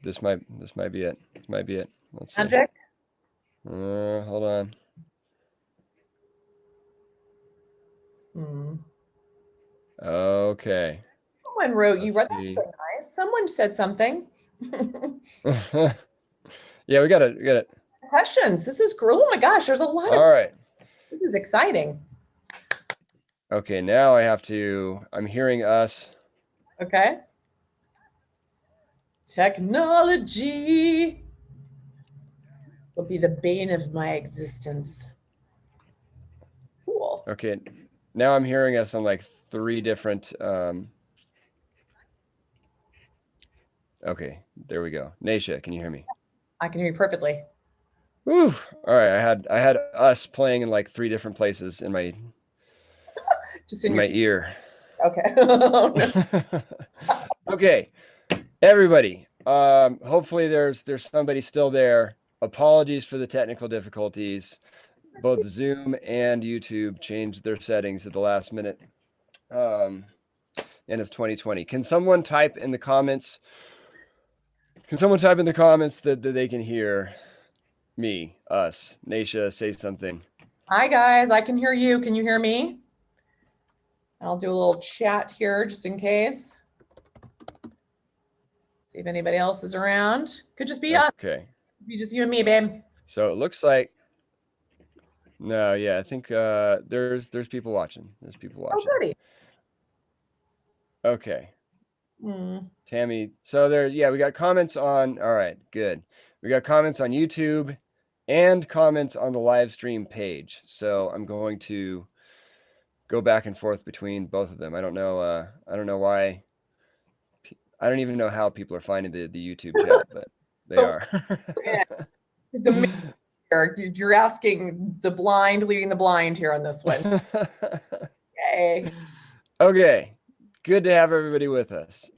This might be it. This might be it. Let's see. Magic. Hold on. Okay. Someone wrote, you read Let's that see. so nice. Someone said something. Yeah, we got it. Questions. This is cool. Oh my gosh, there's a lot of. All right. This is exciting. Okay, now I'm hearing us. Okay. Technology will be the bane of my existence. Cool. Okay, now I'm hearing us on like 3 different. Okay, there we go. Naisha, can you hear me? I can hear you perfectly. Woo! All right, I had us playing in like 3 different places in my Just in in your my ear. okay. Oh, no. Okay, everybody. Hopefully there's somebody still there. Apologies for the technical difficulties. Both Zoom and YouTube changed their settings at the last minute. And it's 2020. Can someone type in the comments? Can someone type in the comments that they can hear me, us, Naisha, say something? Hi guys, I can hear you. Can you hear me? I'll do a little chat here just in case. See if anybody else is around. Could just be us. Okay. Be just you and me, babe. So it looks like no, yeah, I think there's people watching. There's people Oh, watching. goody. Okay. Tammy, so there, yeah, we got comments on, all right, good. We got comments on YouTube and comments on the live stream page. So I'm going to go back and forth between both of them. I don't know why. I don't even know how people are finding the YouTube chat, but they are. You're asking the blind leading the blind here on this one. Yay. Okay. Good to have everybody with us.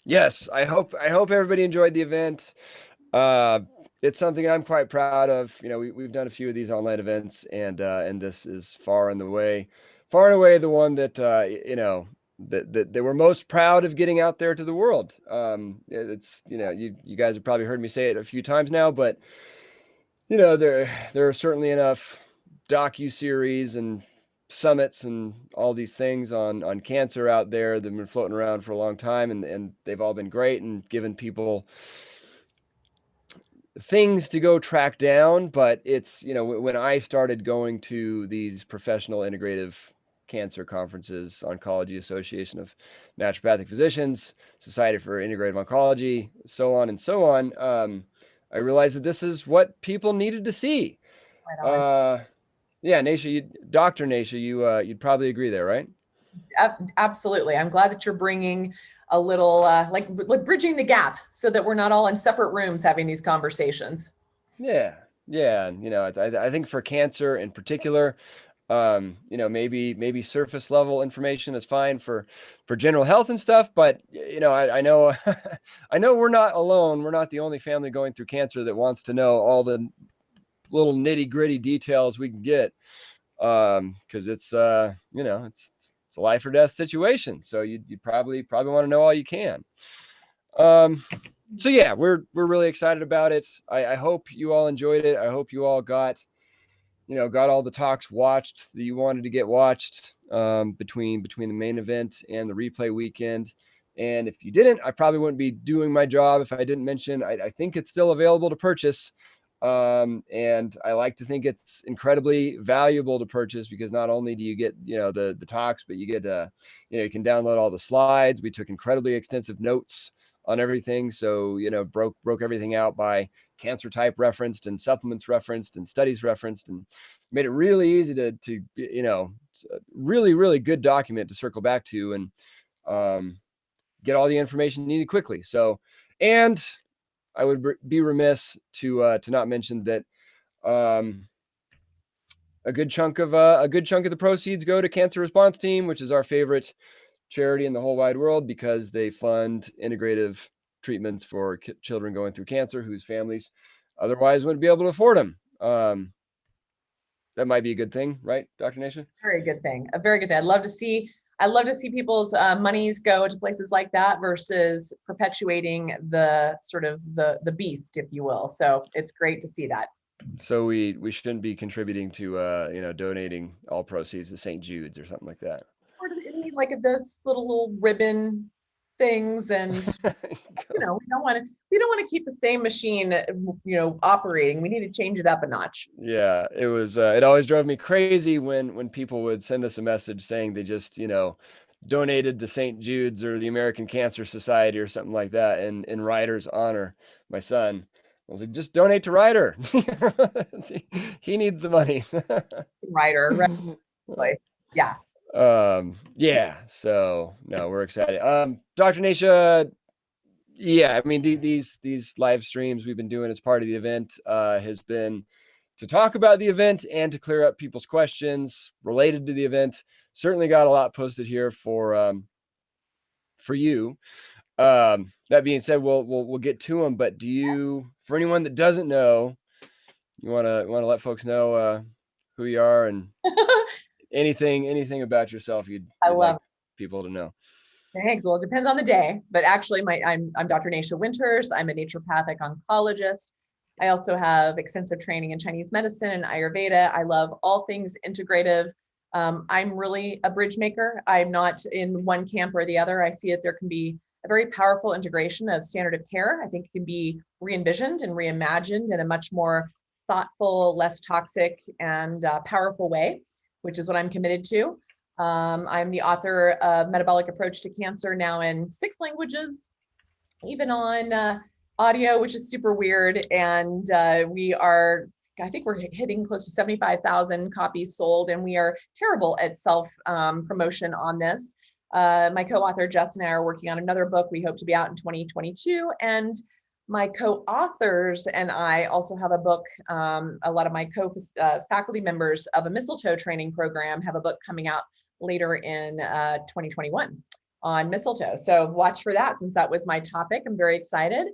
Yes, I hope everybody enjoyed the event. It's something I'm quite proud of. You know, we've done a few of these online events, and this is far and away the one that you know that we're most proud of getting out there to the world. It's, you know, you guys have probably heard me say it a few times now, but you know, there are certainly enough docu-series and summits and all these things on cancer out there that have been floating around for a long time, and they've all been great and given people things to go track down. But it's, you know, when I started going to these professional integrative cancer conferences, Oncology Association of Naturopathic Physicians, Society for Integrative Oncology, so on and so on, I realized that this is what people needed to see. Right, yeah, Naisha, Dr. Naisha, you'd probably agree there, right? Absolutely. I'm glad that you're bringing a little like bridging the gap so that we're not all in separate rooms having these conversations. Yeah. You know, I think for cancer in particular, you know, maybe surface level information is fine for general health and stuff, but you know, I know I know we're not alone. We're not the only family going through cancer that wants to know all the little nitty gritty details we can get, because it's you know, it's a life or death situation. So you'd probably want to know all you can. So yeah, we're really excited about it. I hope you all enjoyed it. I hope you all got all the talks watched that you wanted to get watched, between the main event and the replay weekend. And if you didn't, I probably wouldn't be doing my job if I didn't mention, I think it's still available to purchase. And I like to think it's incredibly valuable to purchase, because not only do you get, you know, the talks, but you get, you know, you can download all the slides. We took incredibly extensive notes on everything. So, you know, broke everything out by cancer type referenced and supplements referenced and studies referenced, and made it really easy to you know, really good document to circle back to and get all the information needed quickly. So, and I would be remiss to not mention that a good chunk of the proceeds go to Cancer Response Team, which is our favorite charity in the whole wide world, because they fund integrative treatments for children going through cancer whose families otherwise wouldn't be able to afford them. That might be a good thing, right, Dr. Nation? Very good thing. A very good thing. I'd love to see. I love to see people's monies go to places like that versus perpetuating the sort of the beast, if you will. So it's great to see that. So we shouldn't be contributing to donating all proceeds to St. Jude's or something like that. Or any like those little ribbon things, and we don't want to keep the same machine operating. We need to change it up a notch. Yeah, it was it always drove me crazy when people would send us a message saying they just, donated to St. Jude's or the American Cancer Society or something like that in Ryder's honor, my son. I was like, just donate to Ryder. He needs the money. Writer, right? Yeah. Yeah, so no, we're excited. Dr. Nasha, yeah, I mean these live streams we've been doing as part of the event has been to talk about the event and to clear up people's questions related to the event. Certainly got a lot posted here for you. That being said, we'll get to them. But for anyone that doesn't know, you wanna let folks know who you are and anything about yourself you'd Love like people to know. Thanks. Well, it depends on the day, but actually I'm Dr. Nasha Winters. I'm a naturopathic oncologist. I also have extensive training in Chinese medicine and Ayurveda. I love all things integrative. I'm really a bridge maker. I'm not in one camp or the other. I see that there can be a very powerful integration of standard of care. I think it can be re-envisioned and reimagined in a much more thoughtful, less toxic, and powerful way, which is what I'm committed to. I'm the author of Metabolic Approach to Cancer, now in 6 languages, even on audio, which is super weird. And I think we're hitting close to 75,000 copies sold, and we are terrible at self promotion on this. My co-author Jess and I are working on another book. We hope to be out in 2022. And my co-authors and I also have a book. A lot of my faculty members of a mistletoe training program have a book coming out later in 2021 on mistletoe. So watch for that, since that was my topic. I'm very excited.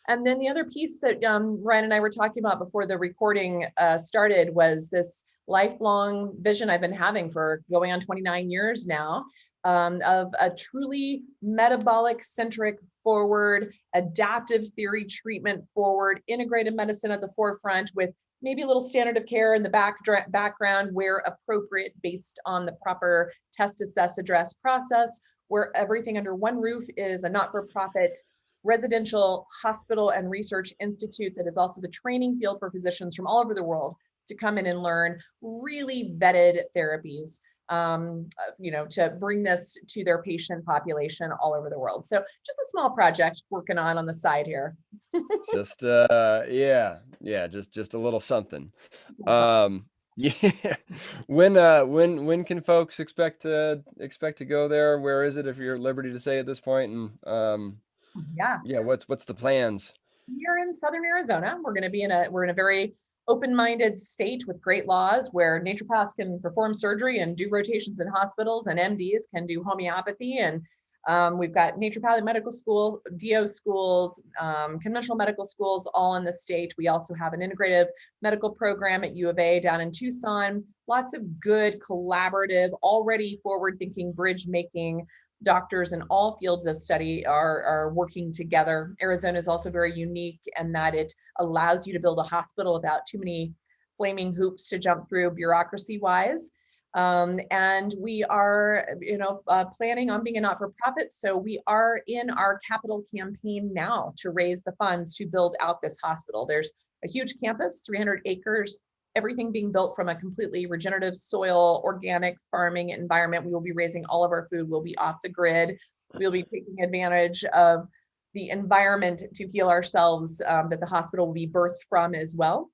And then the other piece that Ryan and I were talking about before the recording started was this lifelong vision I've been having for going on 29 years now, of a truly metabolic centric forward, adaptive theory treatment forward, integrated medicine at the forefront, with maybe a little standard of care in the background where appropriate, based on the proper test, assess, address process, where everything under one roof is a not-for-profit residential hospital and research institute that is also the training field for physicians from all over the world to come in and learn really vetted therapies, to bring this to their patient population all over the world. So just a small project working on the side here. Just just a little something. Yeah. When can folks expect to go there? Where is it, if you're at liberty to say at this point? And Yeah, what's the plans? we're in Southern Arizona. We're going to be we're in a very open-minded state with great laws where naturopaths can perform surgery and do rotations in hospitals, and MDs can do homeopathy. And we've got naturopathic medical schools, DO schools, conventional medical schools, all in the state. We also have an integrative medical program at U of A down in Tucson. Lots of good collaborative, already forward-thinking, bridge-making doctors in all fields of study are working together. Arizona is also very unique in that it allows you to build a hospital without too many flaming hoops to jump through bureaucracy-wise. And we are, planning on being a not-for-profit. So we are in our capital campaign now to raise the funds to build out this hospital. There's a huge campus, 300 acres, everything being built from a completely regenerative soil, organic farming environment. We will be raising all of our food. We'll be off the grid. We'll be taking advantage of the environment to heal ourselves, that the hospital will be birthed from as well.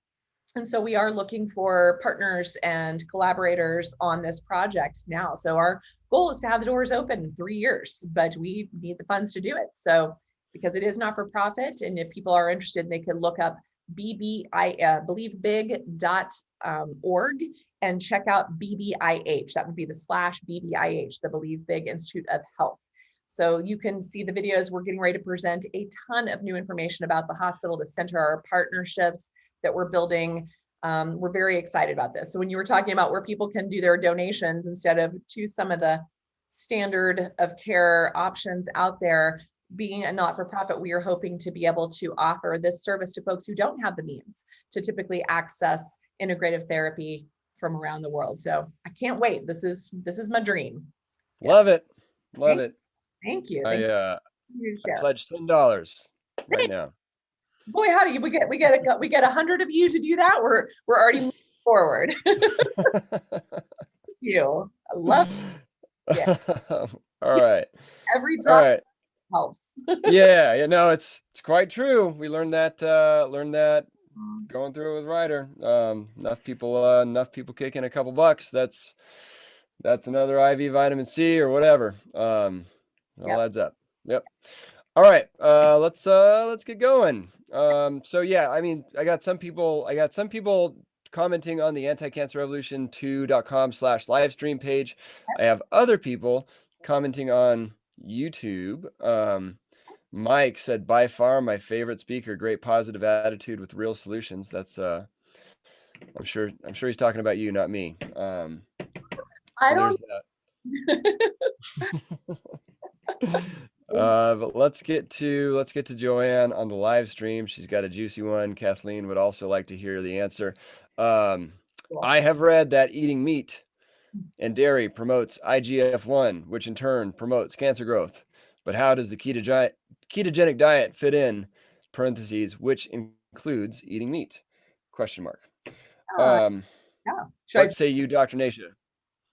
And so we are looking for partners and collaborators on this project now. So our goal is to have the doors open in 3 years, but we need the funds to do it. So because it is not for profit, and if people are interested, they can look up believebig.org and check out BBIH. That would be the /BBIH, the Believe Big Institute of Health. So you can see the videos. We're getting ready to present a ton of new information about the hospital, the center, our partnerships that we're building. We're very excited about this. So when you were talking about where people can do their donations instead of to some of the standard of care options out there. Being a not-for-profit, we are hoping to be able to offer this service to folks who don't have the means to typically access integrative therapy from around the world. So I can't wait. This is my dream. Yeah. Love it. Love Thank, it. thank you. I Thank uh you to I share. pledge $10 right now. Boy, how do you we get 100 of you to do that? We're already moving forward. Thank you. I love it. Yeah. All right. Every All drop right. helps. Yeah, it's quite true. We learned that going through it with Ryder. Enough people kicking a couple bucks. That's another IV vitamin C or whatever. It all Yep. adds up. Yep. All right. Let's get going. So yeah, I mean, I got some people commenting on the anticancerrevolution2.com/live stream page. I have other people commenting on YouTube. Mike said, by far my favorite speaker, great positive attitude with real solutions. That's I'm sure he's talking about you, not me. I So don't. there's that. But let's get to Joanne on the live stream. She's got a juicy one. Kathleen would also like to hear the answer. I have read that eating meat and dairy promotes IGF-1, which in turn promotes cancer growth. But how does the ketogenic diet fit in? Parentheses, which includes eating meat? Question mark. Yeah. What say you, Dr. Nasha?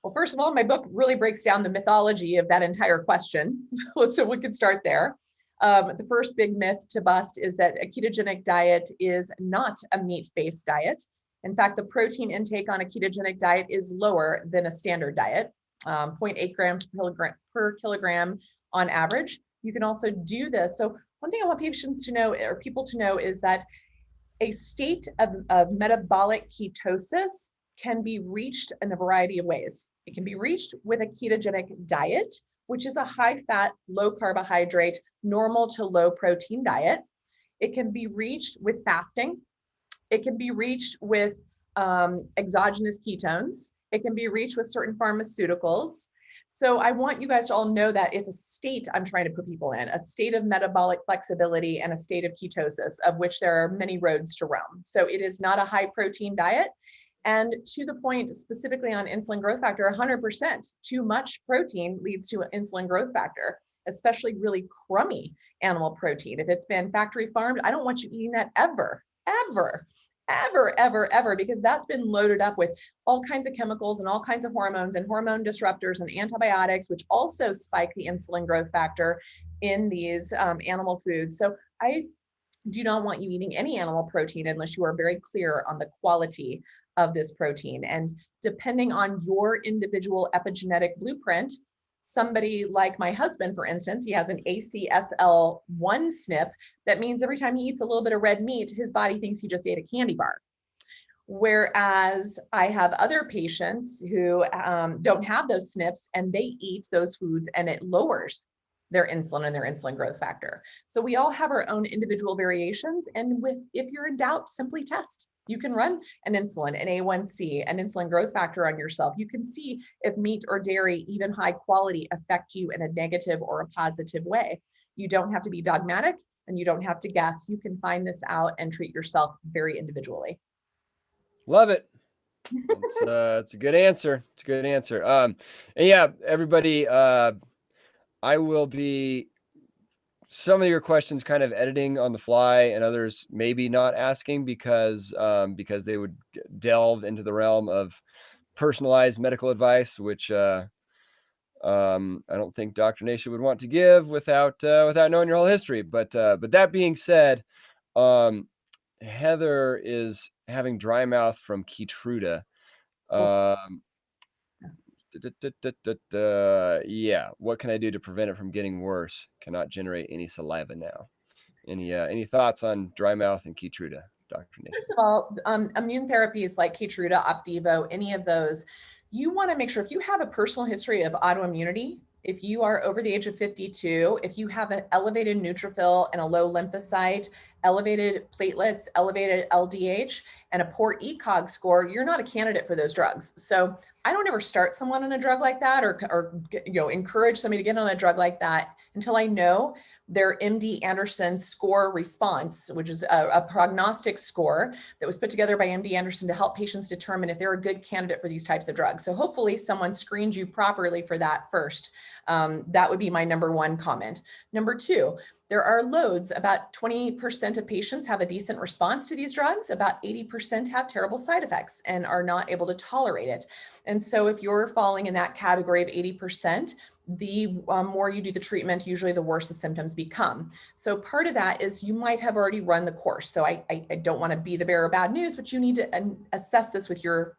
Well, first of all, my book really breaks down the mythology of that entire question. So we could start there. The first big myth to bust is that a ketogenic diet is not a meat-based diet. In fact, the protein intake on a ketogenic diet is lower than a standard diet, 0.8 grams per kilogram on average. You can also do this. So one thing I want patients to know, or people to know, is that a state of metabolic ketosis can be reached in a variety of ways. It can be reached with a ketogenic diet, which is a high-fat, low-carbohydrate, normal to low-protein diet. It can be reached with fasting. It can be reached with exogenous ketones. It can be reached with certain pharmaceuticals. So I want you guys to all know that it's a state I'm trying to put people in, a state of metabolic flexibility and a state of ketosis, of which there are many roads to Rome. So it is not a high protein diet. And to the point specifically on insulin growth factor, 100%, too much protein leads to insulin growth factor, especially really crummy animal protein. If it's been factory farmed, I don't want you eating that ever, ever, ever, ever, ever, because that's been loaded up with all kinds of chemicals and all kinds of hormones and hormone disruptors and antibiotics, which also spike the insulin growth factor in these animal foods. So I do not want you eating any animal protein unless you are very clear on the quality of this protein. And depending on your individual epigenetic blueprint, somebody like my husband, for instance, he has an ACSL1 SNP. That means every time he eats a little bit of red meat, his body thinks he just ate a candy bar. Whereas I have other patients who don't have those SNPs and they eat those foods and it lowers their insulin and their insulin growth factor. So we all have our own individual variations. And if you're in doubt, simply test. You can run an insulin, an A1C, an insulin growth factor on yourself. You can see if meat or dairy, even high quality, affect you in a negative or a positive way. You don't have to be dogmatic and you don't have to guess. You can find this out and treat yourself very individually. Love it. It's a good answer. It's a good answer. And yeah, everybody, I will be some of your questions kind of editing on the fly and others maybe not asking because they would delve into the realm of personalized medical advice, which I don't think Dr. Nasha would want to give without knowing your whole history. But that being said, Heather is having dry mouth from Keytruda. Yeah. What can I do to prevent it from getting worse? Cannot generate any saliva now. Any thoughts on dry mouth and Keytruda, Dr. Nasha? First of all, immune therapies like Keytruda, Opdivo, any of those, you want to make sure if you have a personal history of autoimmunity, if you are over the age of 52, if you have an elevated neutrophil and a low lymphocyte, elevated platelets, elevated LDH, and a poor ECOG score, you're not a candidate for those drugs. So I don't ever start someone on a drug like that, or encourage somebody to get on a drug like that until I know their MD Anderson score response, which is a prognostic score that was put together by MD Anderson to help patients determine if they're a good candidate for these types of drugs. So hopefully someone screens you properly for that first. That would be my number one comment. Number two, there are loads. About 20% of patients have a decent response to these drugs. About 80% have terrible side effects and are not able to tolerate it. And so if you're falling in that category of 80%, the more you do the treatment, usually the worse the symptoms become. So part of that is you might have already run the course. So I don't want to be the bearer of bad news, but you need to assess this with your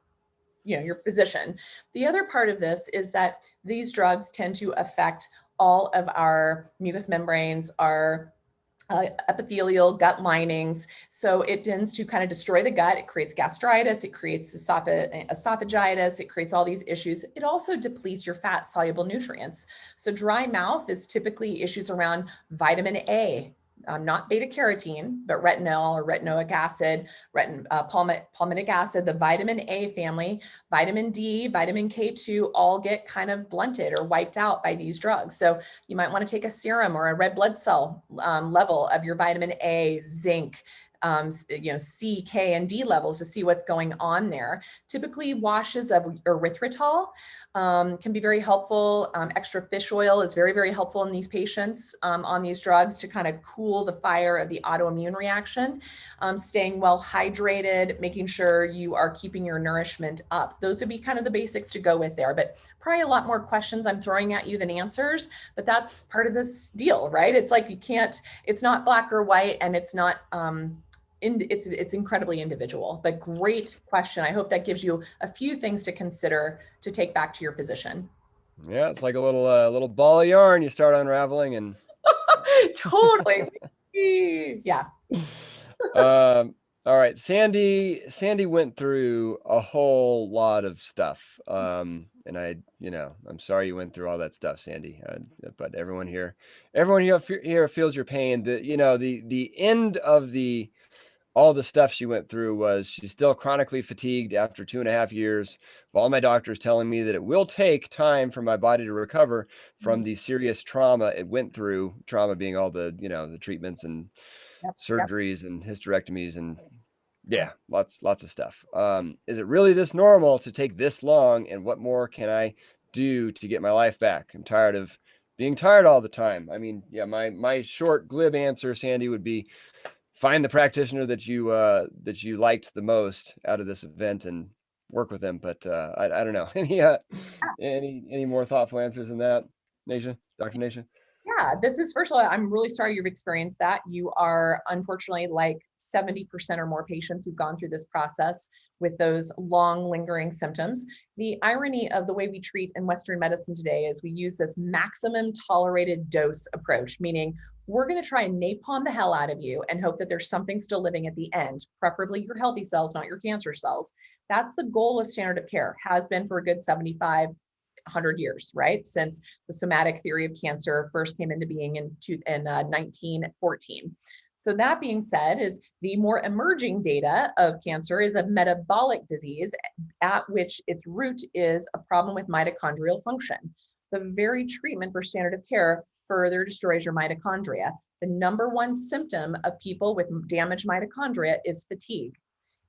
physician. The other part of this is that these drugs tend to affect all of our mucous membranes, our epithelial gut linings. So it tends to kind of destroy the gut. It creates gastritis. It creates esophagitis. It creates all these issues. It also depletes your fat soluble nutrients. So dry mouth is typically issues around vitamin A, not beta carotene, but retinol or retinoic acid, palmitic acid, the vitamin A family, vitamin D, vitamin K2 all get kind of blunted or wiped out by these drugs. So you might want to take a serum or a red blood cell level of your vitamin A, zinc, C, K, and D levels to see what's going on there. Typically, washes of erythritol can be very helpful. Extra fish oil is very, very helpful in these patients on these drugs to kind of cool the fire of the autoimmune reaction. Staying well hydrated, making sure you are keeping your nourishment up. Those would be kind of the basics to go with there, but probably a lot more questions I'm throwing at you than answers, but that's part of this deal, right? It's like it's not black or white, and it's not, it's incredibly individual, but great question. I hope that gives you a few things to consider to take back to your physician. Yeah, it's like a little ball of yarn you start unraveling, and Totally. Yeah. all right, Sandy went through a whole lot of stuff. And I'm sorry you went through all that stuff, Sandy. But everyone here feels your pain. The end of all the stuff she went through was she's still chronically fatigued after 2.5 years of all my doctors telling me that it will take time for my body to recover from the serious trauma it went through, trauma being all the treatments and Yep. Yep. surgeries and hysterectomies and yeah, lots of stuff. Is it really this normal to take this long, and what more can I do to get my life back? I'm tired of being tired all the time. I mean, yeah, my short glib answer, Sandy, would be find the practitioner that you liked the most out of this event and work with them. But I don't know. Any more thoughtful answers than that, Dr. Nation? Yeah, this is, first of all, I'm really sorry you've experienced that. You are unfortunately like 70% or more patients who've gone through this process with those long lingering symptoms. The irony of the way we treat in Western medicine today is we use this maximum tolerated dose approach, meaning we're going to try and napalm the hell out of you and hope that there's something still living at the end, preferably your healthy cells, not your cancer cells. That's the goal of standard of care, has been for a good 100 years, right? Since the somatic theory of cancer first came into being in 1914. So that being said, is the more emerging data of cancer is of metabolic disease, at which its root is a problem with mitochondrial function. The very treatment for standard of care further destroys your mitochondria. The number one symptom of people with damaged mitochondria is fatigue,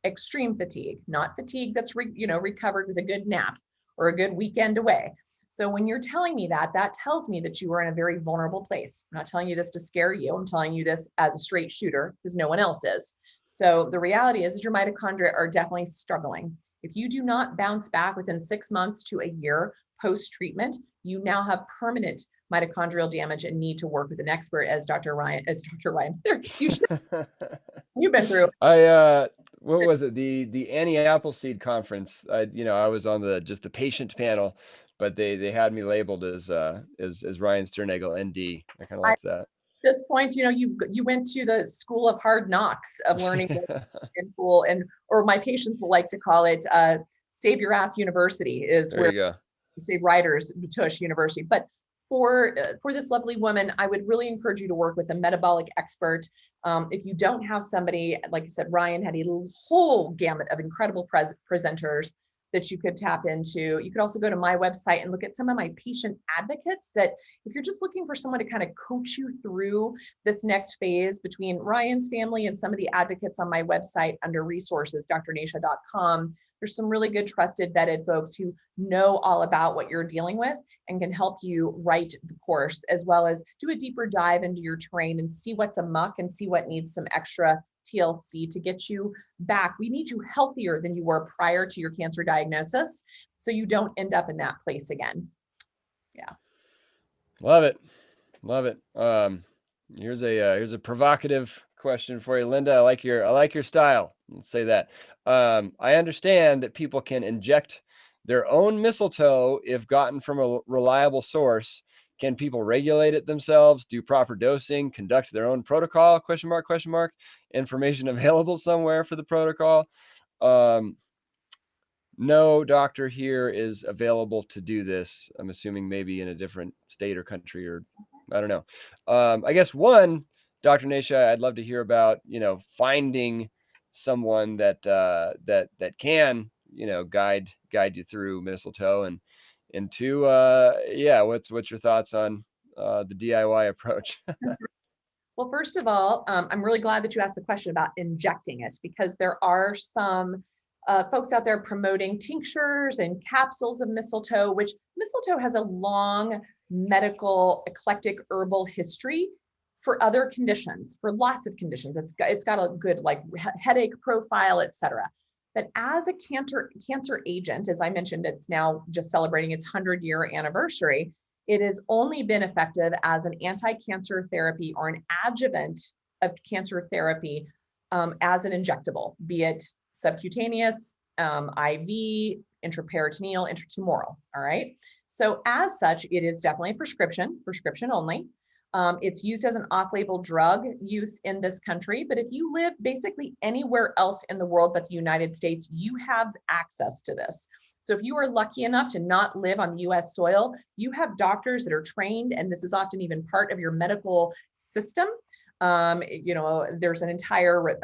extreme fatigue, not fatigue that's recovered with a good nap or a good weekend away. So when you're telling me that, that tells me that you are in a very vulnerable place. I'm not telling you this to scare you. I'm telling you this as a straight shooter because no one else is. So the reality is your mitochondria are definitely struggling. If you do not bounce back within 6 months to a year post-treatment, you now have permanent mitochondrial damage and need to work with an expert, as Dr. Ryan, you should, you've been through. What was it? The Annie Appleseed conference. I was on the patient panel, but they had me labeled as Ryan Sternagel, ND. I kind of like that. At this point, you went to the school of hard knocks of learning in school, or my patients will like to call it Save Your Ass University is There where you go. Save Riders Tush University. But for this lovely woman, I would really encourage you to work with a metabolic expert. If you don't have somebody, like I said, Ryan had a whole gamut of incredible presenters. that you could tap into. You could also go to my website and look at some of my patient advocates that if you're just looking for someone to kind of coach you through this next phase between Ryan's family and some of the advocates on my website under resources, drnacia.com. There's some really good trusted vetted folks who know all about what you're dealing with and can help you write the course, as well as do a deeper dive into your terrain and see what's amok and see what needs some extra TLC to get you back. We need you healthier than you were prior to your cancer diagnosis, so you don't end up in that place again. Yeah. Love it. Love it. Here's a provocative question for you, Linda. I like your style. Let's say that. I understand that people can inject their own mistletoe if gotten from a reliable source. Can people regulate it themselves, do proper dosing, conduct their own protocol? Question mark, question mark. Information available somewhere for the protocol. No doctor here is available to do this. I'm assuming maybe in a different state or country, or I don't know. I guess one, Dr. Nasha, I'd love to hear about, finding someone that can, guide you through mistletoe, and two, yeah, what's your thoughts on the DIY approach? Well, first of all, I'm really glad that you asked the question about injecting it, because there are some folks out there promoting tinctures and capsules of mistletoe, which mistletoe has a long medical eclectic herbal history for other conditions, for lots of conditions. It's got a good like headache profile, etc. But as a cancer agent, as I mentioned, it's now just celebrating its 100-year anniversary. It has only been effective as an anti-cancer therapy or an adjuvant of cancer therapy as an injectable, be it subcutaneous, IV, intraperitoneal, intratumoral. All right. So as such, it is definitely a prescription only. It's used as an off-label drug use in this country, but if you live basically anywhere else in the world but the United States, you have access to this. So if you are lucky enough to not live on the US soil, you have doctors that are trained, and this is often even part of your medical system. There's an entire,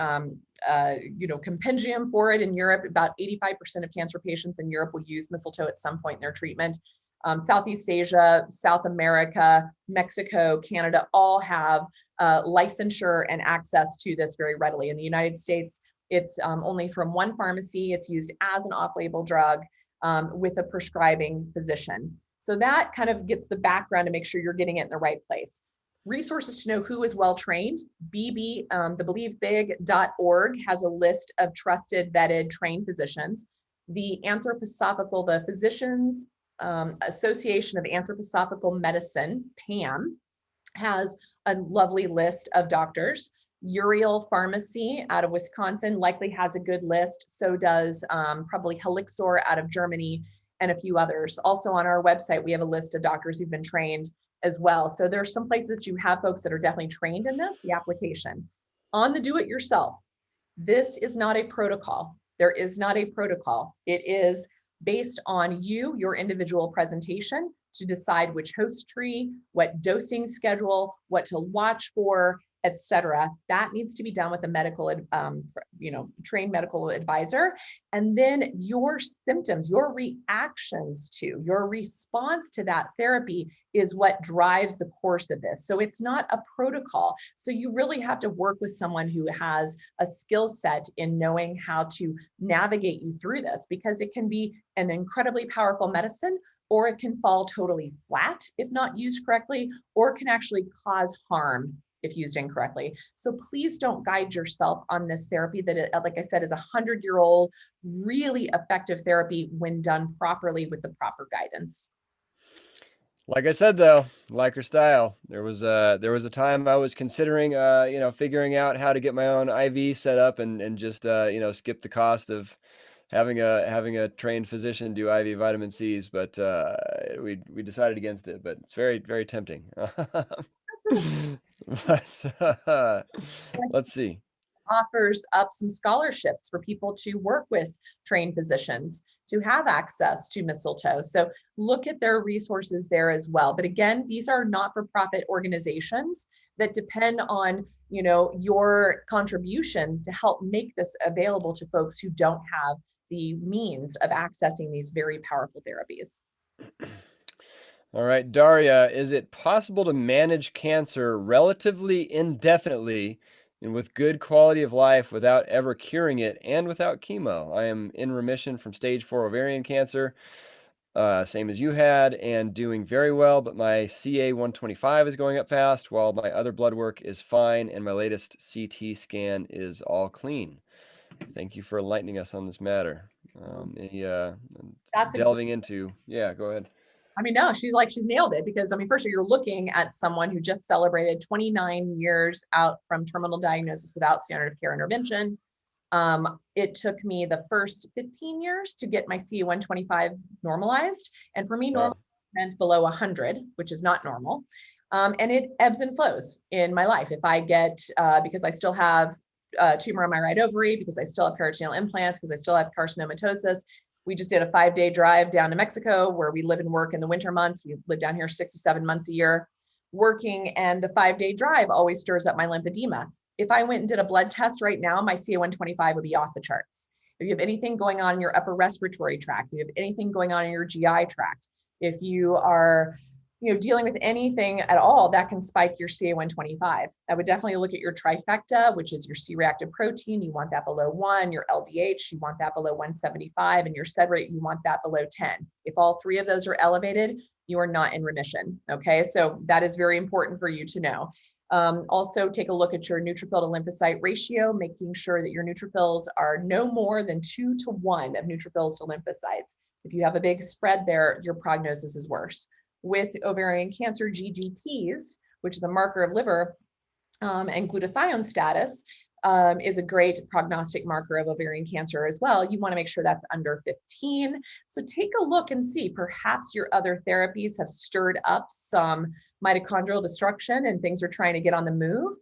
compendium for it in Europe. About 85% of cancer patients in Europe will use mistletoe at some point in their treatment. Southeast Asia, South America, Mexico, Canada, all have licensure and access to this very readily. In the United States, it's only from one pharmacy. It's used as an off-label drug with a prescribing physician. So that kind of gets the background to make sure you're getting it in the right place. Resources to know who is well-trained. thebelievebig.org has a list of trusted, vetted, trained physicians. The Physicians Association of Anthroposophical Medicine, PAM, has a lovely list of doctors. Uriel Pharmacy out of Wisconsin likely has a good list. So does probably Helixor out of Germany, and a few others. Also on our website, we have a list of doctors who've been trained as well. So there's some places you have folks that are definitely trained in this, the application. On the do-it-yourself, this is not a protocol. There is not a protocol. It is based on you, your individual presentation, to decide which host tree, what dosing schedule, what to watch for, etc. That needs to be done with a medical, trained medical advisor. And then your symptoms, your reactions to, your response to that therapy is what drives the course of this. So it's not a protocol. So you really have to work with someone who has a skill set in knowing how to navigate you through this, because it can be an incredibly powerful medicine, or it can fall totally flat if not used correctly, or can actually cause harm if used incorrectly. So please don't guide yourself on this therapy that, like I said, is 100-year-old, really effective therapy when done properly with the proper guidance. Like I said, though, like her style. There was a time I was considering, figuring out how to get my own IV set up and just, skip the cost of having a trained physician do IV vitamin C's, but we decided against it. But it's very, very tempting. But let's see. Offers up some scholarships for people to work with trained physicians to have access to mistletoe. So look at their resources there as well. But again, these are not-for-profit organizations that depend on, your contribution to help make this available to folks who don't have the means of accessing these very powerful therapies. All right, Daria, is it possible to manage cancer relatively indefinitely and with good quality of life without ever curing it and without chemo? I am in remission from stage 4 ovarian cancer, same as you had, and doing very well, but my CA 125 is going up fast while my other blood work is fine and my latest CT scan is all clean. Thank you for enlightening us on this matter. Any, That's a delving into, yeah, go ahead. I mean, no, she's nailed it because I mean, first of all, you're looking at someone who just celebrated 29 years out from terminal diagnosis without standard of care intervention. It took me the first 15 years to get my CA-125 normalized. And for me, normal meant below 100, which is not normal. And it ebbs and flows in my life. If I get, because I still have a tumor on my right ovary, because I still have peritoneal implants, because I still have carcinomatosis. We just did a 5-day drive down to Mexico where we live and work in the winter months. We live down here 6 to 7 months a year working, and the 5-day drive always stirs up my lymphedema. If I went and did a blood test right now, my CA-125 would be off the charts. If you have anything going on in your upper respiratory tract, if you have anything going on in your GI tract, if you are dealing with anything at all that can spike your CA-125, I would definitely look at your trifecta, which is your C-reactive protein. You want that below 1, your LDH, you want that below 175, and your SED rate, you want that below 10. If all 3 of those are elevated, you are not in remission. Okay, so that is very important for you to know. Also, take a look at your neutrophil to lymphocyte ratio, making sure that your neutrophils are no more than 2 to 1 of neutrophils to lymphocytes. If you have a big spread there, your prognosis is worse. With ovarian cancer, GGTs, which is a marker of liver, and glutathione status is a great prognostic marker of ovarian cancer as well. You want to make sure that's under 15. So take a look and see, perhaps your other therapies have stirred up some mitochondrial destruction and things are trying to get on the move.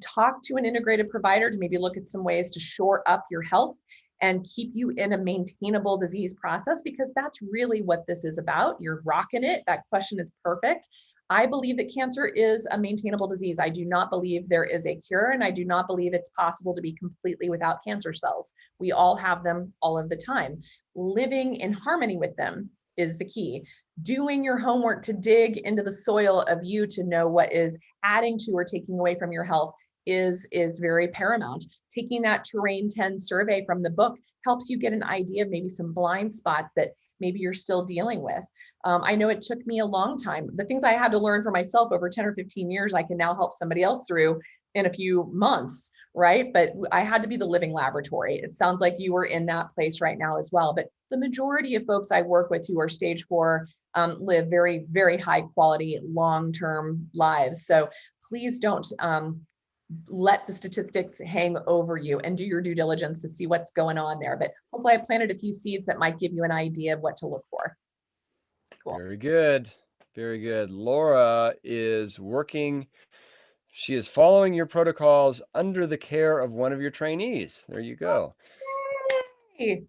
Talk to an integrated provider to maybe look at some ways to shore up your health and keep you in a maintainable disease process, because that's really what this is about. You're rocking it. That question is perfect. I believe that cancer is a maintainable disease. I do not believe there is a cure, and I do not believe it's possible to be completely without cancer cells. We all have them all of the time. Living in harmony with them is the key. Doing your homework to dig into the soil of you to know what is adding to or taking away from your health is very paramount. Taking that Terrain 10 survey from the book helps you get an idea of maybe some blind spots that maybe you're still dealing with. I know it took me a long time. The things I had to learn for myself over 10 or 15 years, I can now help somebody else through in a few months, right? But I had to be the living laboratory. It sounds like you were in that place right now as well. But the majority of folks I work with who are stage 4 live very, very high quality, long-term lives. So please don't let the statistics hang over you, and do your due diligence to see what's going on there. But hopefully I planted a few seeds that might give you an idea of what to look for. Cool. Very good. Very good. Laura is working. She is following your protocols under the care of one of your trainees. There you go. Yay.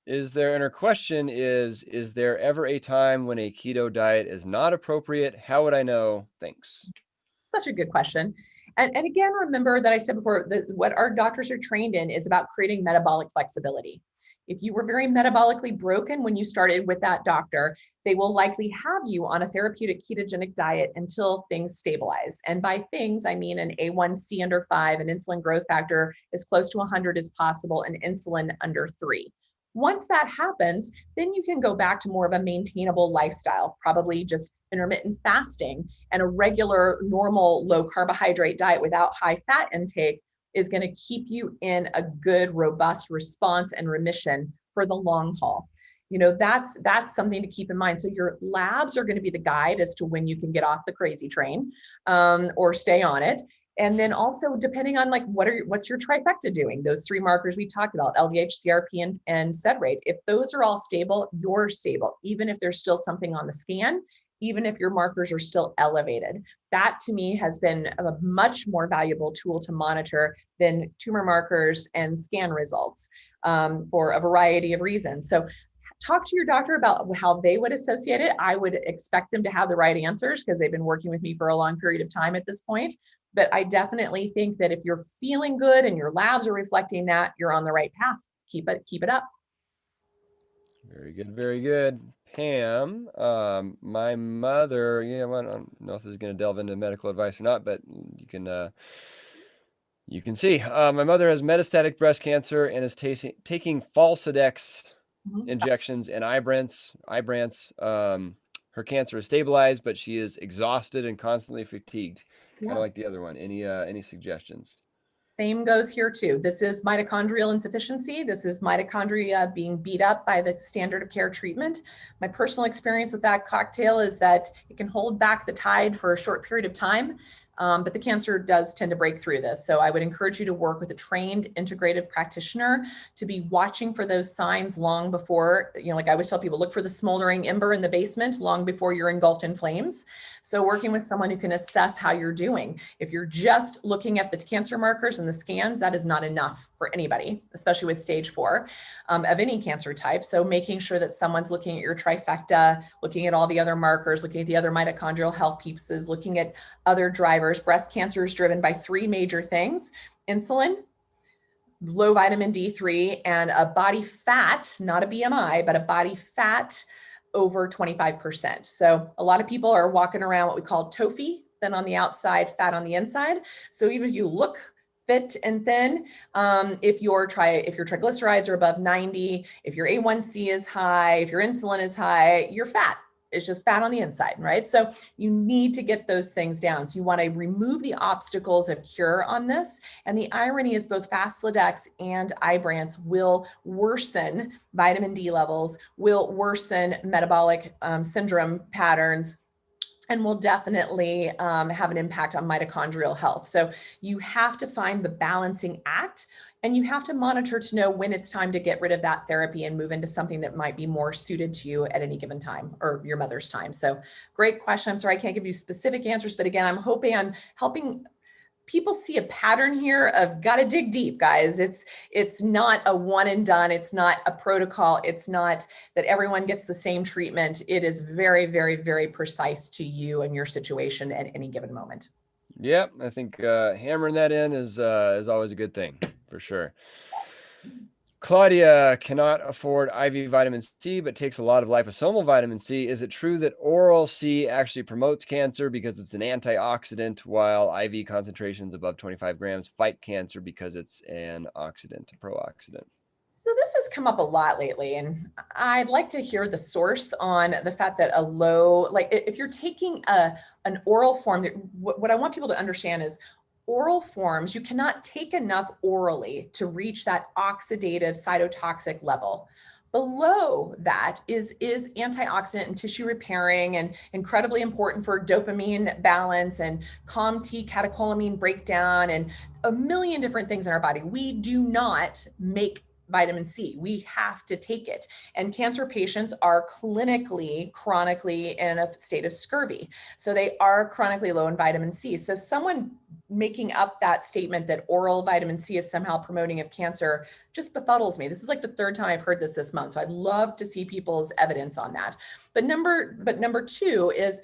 And her question is there ever a time when a keto diet is not appropriate? How would I know? Thanks. Such a good question. And again, remember that I said before that what our doctors are trained in is about creating metabolic flexibility. If you were very metabolically broken when you started with that doctor, they will likely have you on a therapeutic ketogenic diet until things stabilize. And by things, I mean an A1C under 5, an insulin growth factor as close to 100 as possible, and insulin under 3. Once that happens, then you can go back to more of a maintainable lifestyle, probably just intermittent fasting, and a regular, normal, low carbohydrate diet without high fat intake is going to keep you in a good, robust response and remission for the long haul. That's something to keep in mind. So your labs are going to be the guide as to when you can get off the crazy train or stay on it. And then also depending on what's your trifecta doing, those 3 markers we talked about, LDH, CRP, and SED rate. If those are all stable, you're stable, even if there's still something on the scan, even if your markers are still elevated. That to me has been a much more valuable tool to monitor than tumor markers and scan results for a variety of reasons. So talk to your doctor about how they would associate it. I would expect them to have the right answers because they've been working with me for a long period of time at this point. But I definitely think that if you're feeling good and your labs are reflecting that, you're on the right path. Keep it up. Very good, very good. Pam, my mother, yeah, well, I don't know if this is going to delve into medical advice or not, but you can see. My mother has metastatic breast cancer and is taking Falsidex Mhm. injections and Ibrance. Her cancer is stabilized, but she is exhausted and constantly fatigued, kind Yeah. of like the other one. Any suggestions? Same goes here too. This is mitochondrial insufficiency. This is mitochondria being beat up by the standard of care treatment. My personal experience with that cocktail is that it can hold back the tide for a short period of time, but the cancer does tend to break through this. So I would encourage you to work with a trained integrative practitioner to be watching for those signs long before, like I always tell people, look for the smoldering ember in the basement long before you're engulfed in flames. So working with someone who can assess how you're doing. If you're just looking at the cancer markers and the scans, that is not enough for anybody, especially with stage 4 of any cancer type. So making sure that someone's looking at your trifecta, looking at all the other markers, looking at the other mitochondrial health pieces, looking at other drivers. Breast cancer is driven by 3 major things: insulin, low vitamin D3, and a body fat, not a BMI, but a body fat over 25%. So a lot of people are walking around what we call TOFI, thin on the outside, fat on the inside. So even if you look fit and thin, if your triglycerides are above 90, if your A1C is high, if your insulin is high, you're fat. It's just fat on the inside, right? So you need to get those things down. So you want to remove the obstacles of cure on this. And the irony is both Faslodex and Ibrance will worsen vitamin D levels, will worsen metabolic syndrome patterns, and will definitely have an impact on mitochondrial health. So you have to find the balancing act, and you have to monitor to know when it's time to get rid of that therapy and move into something that might be more suited to you at any given time, or your mother's time. So great question. I'm sorry I can't give you specific answers, but again, I'm hoping I'm helping people see a pattern here of got to dig deep, guys. It's not a one and done. It's not a protocol. It's not that everyone gets the same treatment. It is very, very, very precise to you and your situation at any given moment. Yep, I think hammering that in is always a good thing for sure. Claudia cannot afford IV vitamin C, but takes a lot of liposomal vitamin C. Is it true that oral C actually promotes cancer because it's an antioxidant, while IV concentrations above 25 grams fight cancer because it's an oxidant, a pro-oxidant? So this has come up a lot lately, and I'd like to hear the source on the fact that a low, like if you're taking an oral form, what I want people to understand is oral forms, you cannot take enough orally to reach that oxidative cytotoxic level. Below that is antioxidant and tissue repairing and incredibly important for dopamine balance and COMT catecholamine breakdown and a million different things in our body. We do not make vitamin C. We have to take it. And cancer patients are clinically, chronically in a state of scurvy. So they are chronically low in vitamin C. So someone making up that statement that oral vitamin C is somehow promoting of cancer just befuddles me. This is like the 3rd time I've heard this month. So I'd love to see people's evidence on that. But number 2 is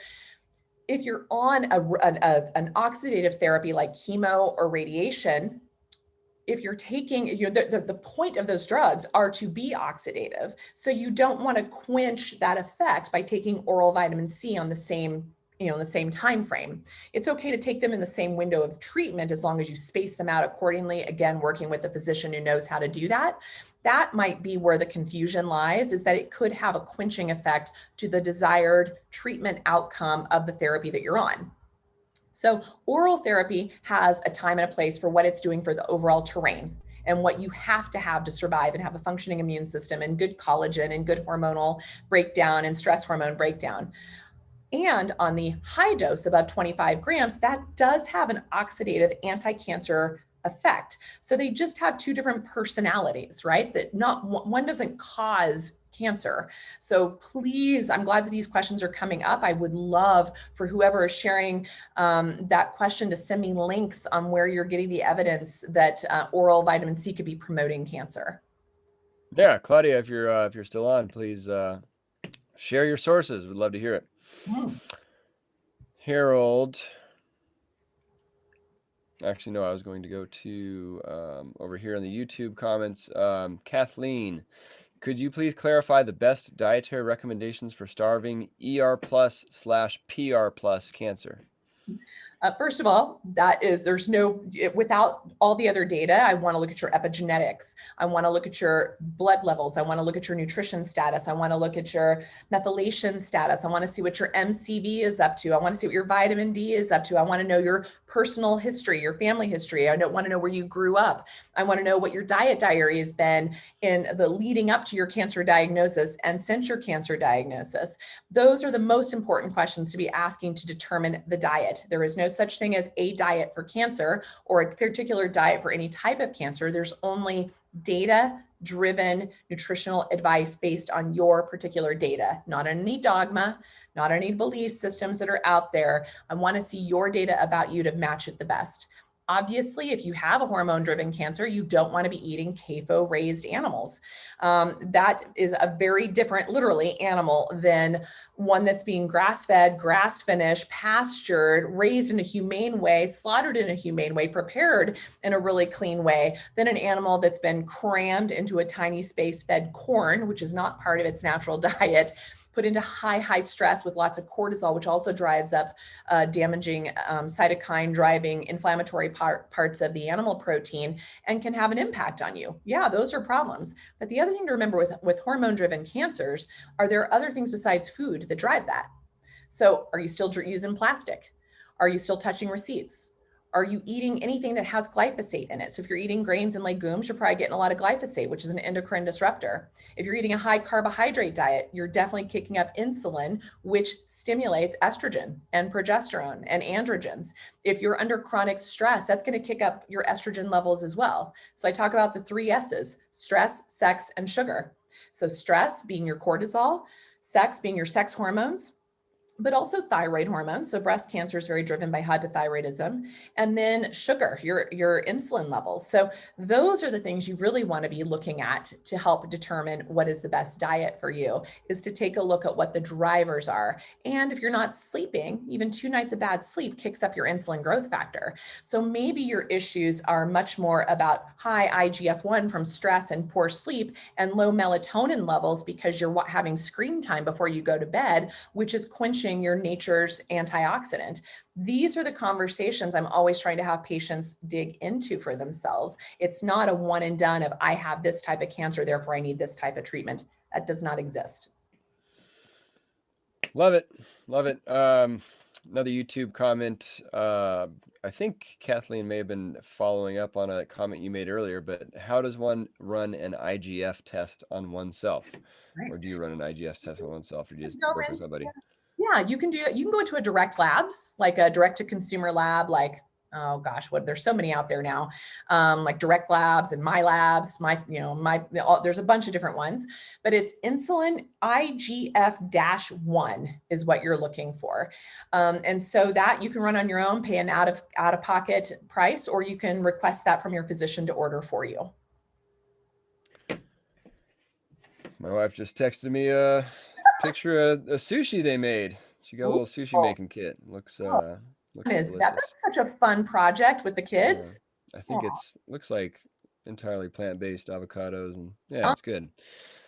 if you're on an oxidative therapy like chemo or radiation, if you're taking, the point of those drugs are to be oxidative. So you don't want to quench that effect by taking oral vitamin C on the same, the same time frame. It's okay to take them in the same window of treatment as long as you space them out accordingly. Again, working with a physician who knows how to do that. That might be where the confusion lies, is that it could have a quenching effect to the desired treatment outcome of the therapy that you're on. So oral therapy has a time and a place for what it's doing for the overall terrain and what you have to survive and have a functioning immune system and good collagen and good hormonal breakdown and stress hormone breakdown. And on the high dose, above 25 grams, that does have an oxidative anti-cancer effect. So they just have 2 different personalities, right? That not one doesn't cause cancer. So please, I'm glad that these questions are coming up. I would love for whoever is sharing that question to send me links on where you're getting the evidence that oral vitamin C could be promoting cancer. Yeah, Claudia, if you're still on, please share your sources. We'd love to hear it. Mm. Harold. Actually, no, I was going to go to over here in the YouTube comments. Kathleen, Could you please clarify the best dietary recommendations for starving ER plus slash PR plus cancer? First of all, without all the other data, I want to look at your epigenetics. I want to look at your blood levels. I want to look at your nutrition status. I want to look at your methylation status. I want to see what your MCV is up to. I want to see what your vitamin D is up to. I want to know your personal history, your family history. I don't want to know where you grew up. I want to know what your diet diary has been in the leading up to your cancer diagnosis and since your cancer diagnosis. Those are the most important questions to be asking to determine the diet. There is no such thing as a diet for cancer or a particular diet for any type of cancer. There's only data-driven nutritional advice based on your particular data, not on any dogma, not on any belief systems that are out there. I want to see your data about you to match it the best. Obviously, if you have a hormone-driven cancer, you don't want to be eating CAFO-raised animals. That is a very different, literally, animal than one that's being grass-fed, grass-finished, pastured, raised in a humane way, slaughtered in a humane way, prepared in a really clean way, than an animal that's been crammed into a tiny space, fed corn, which is not part of its natural diet, put into high stress with lots of cortisol, which also drives up damaging cytokine driving inflammatory parts of the animal protein and can have an impact on you. Yeah, those are problems. But the other thing to remember with hormone driven cancers are there other things besides food that drive that. So are you still using plastic? Are you still touching receipts? Are you eating anything that has glyphosate in it? So if you're eating grains and legumes, you're probably getting a lot of glyphosate, which is an endocrine disruptor. If you're eating a high carbohydrate diet, you're definitely kicking up insulin, which stimulates estrogen and progesterone and androgens. If you're under chronic stress, that's going to kick up your estrogen levels as well. So I talk about the 3 S's: stress, sex, and sugar. So stress being your cortisol, sex being your sex hormones, but also thyroid hormones. So breast cancer is very driven by hypothyroidism. And then sugar, your insulin levels. So those are the things you really want to be looking at to help determine what is the best diet for you, is to take a look at what the drivers are. And if you're not sleeping, even 2 nights of bad sleep kicks up your insulin growth factor. So maybe your issues are much more about high IGF-1 from stress and poor sleep and low melatonin levels because you're having screen time before you go to bed, which is quenching your nature's antioxidant. These are the conversations I'm always trying to have patients dig into for themselves. It's not a one and done of I have this type of cancer, therefore I need this type of treatment. That does not exist. Love it. Love it. Another YouTube comment. I think Kathleen may have been following up on a comment you made earlier, but how does one run an IGF test on oneself? Right. Or do you run an IGF test on oneself, or do you just Go work with into somebody? Yeah, you can do it. You can go into a direct labs, like a direct to consumer lab, like, oh gosh, there's so many out there now, like Direct Labs and My Labs, there's a bunch of different ones, but it's insulin IGF-1 is what you're looking for. And so that you can run on your own, pay an out of pocket price, or you can request that from your physician to order for you. My wife just texted me a picture of a sushi they made. She got a little sushi Oh, making kit. Looks is that delicious. that's such a fun project with the Yeah. kids? I think Oh, looks like entirely plant-based avocados, and yeah, oh, it's good. wow.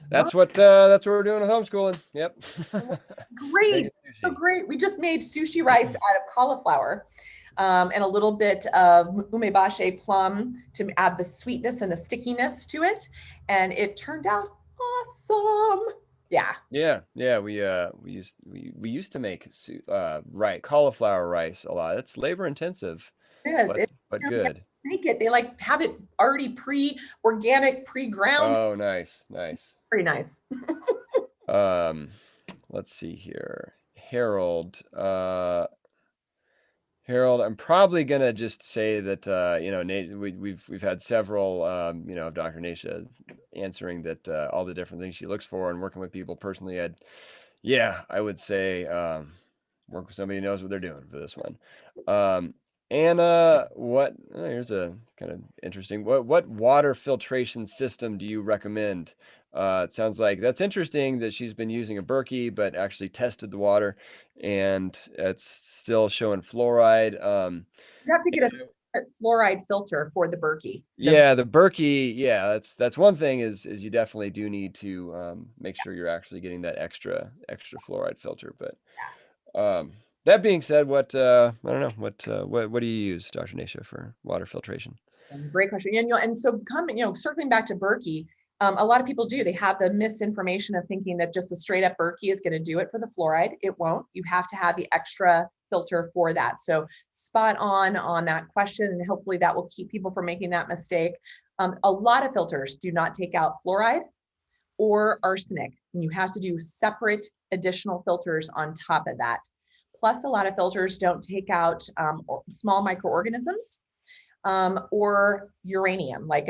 That's what we're doing with homeschooling. Yep. Great. Making So sushi. great. We just made sushi rice out of cauliflower and a little bit of umeboshi plum to add the sweetness and the stickiness to it. And it turned out awesome. Yeah. Yeah, we used to make cauliflower rice a lot. It's labor intensive, It is. but You have to good. make it. They like have it already pre-organic, pre-ground. Oh, nice, nice. Very nice. Um, let's see here. Harold, I'm probably gonna just say that we've had several of Dr. Nasha answering that all the different things she looks for and working with people personally. I would say work with somebody who knows what they're doing for this one. Anna, here's a kind of interesting. What water filtration system do you recommend? It sounds like that's interesting that she's been using a Berkey, but actually tested the water and it's still showing fluoride. You have to get a fluoride filter for the Berkey. Yeah, the Berkey, yeah, that's one thing is you definitely do need to make sure you're actually getting that extra fluoride filter. But that being said, I don't know, what do you use, Dr. Nasha, for water filtration? Great question. And so circling back to Berkey, a lot of people do. They have the misinformation of thinking that just the straight up Berkey is going to do it for the fluoride. It won't. You have to have the extra filter for that. So spot on that question, and hopefully that will keep people from making that mistake. A lot of filters do not take out fluoride or arsenic, and you have to do separate additional filters on top of that. Plus, a lot of filters don't take out small microorganisms or uranium, like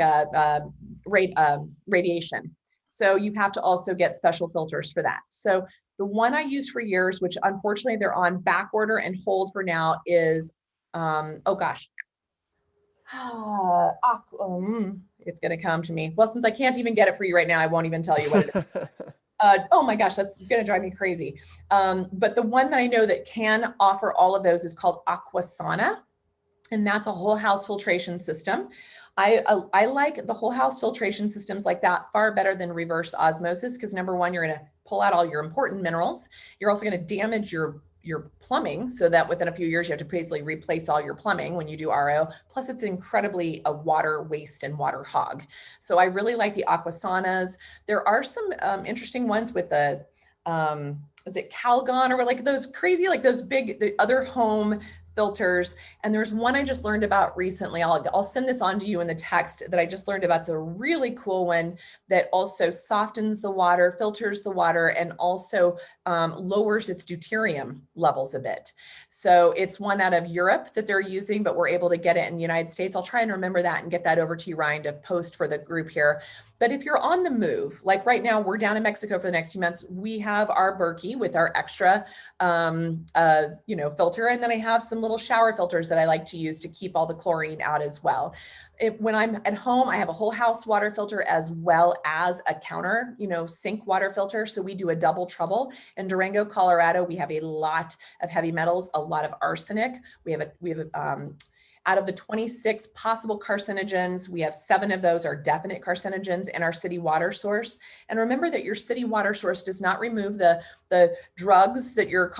radiation. So you have to also get special filters for that. So the one I used for years, which unfortunately they're on back order and hold for now, is, oh gosh, it's going to come to me. Well, since I can't even get it for you right now, I won't even tell you what it is. Oh my gosh, that's going to drive me crazy. But the one that I know that can offer all of those is called Aquasana. And that's a whole house filtration system. I like the whole house filtration systems like that far better than reverse osmosis, because number one, you're going to pull out all your important minerals. You're also going to damage your plumbing, so that within a few years you have to basically replace all your plumbing when you do RO. Plus, it's incredibly a water waste and water hog. So I really like the Aquasanas. There are some interesting ones with the is it Calgon, or like those crazy, like those big, the other home filters. And there's one I just learned about recently. I'll send this on to you in the text that I just learned about. It's a really cool one that also softens the water, filters the water, and also lowers its deuterium levels a bit. So it's one out of Europe that they're using, but we're able to get it in the United States. I'll try and remember that and get that over to you, Ryan, to post for the group here. But if you're on the move, like right now, we're down in Mexico for the next few months. We have our Berkey with our extra, filter. And then I have some little shower filters that I like to use to keep all the chlorine out as well. When I'm at home, I have a whole house water filter as well as a counter, sink water filter. So we do a double trouble. In Durango, Colorado, we have a lot of heavy metals, a lot of arsenic. We have out of the 26 possible carcinogens, we have 7 of those are definite carcinogens in our city water source. And remember that your city water source does not remove the drugs that your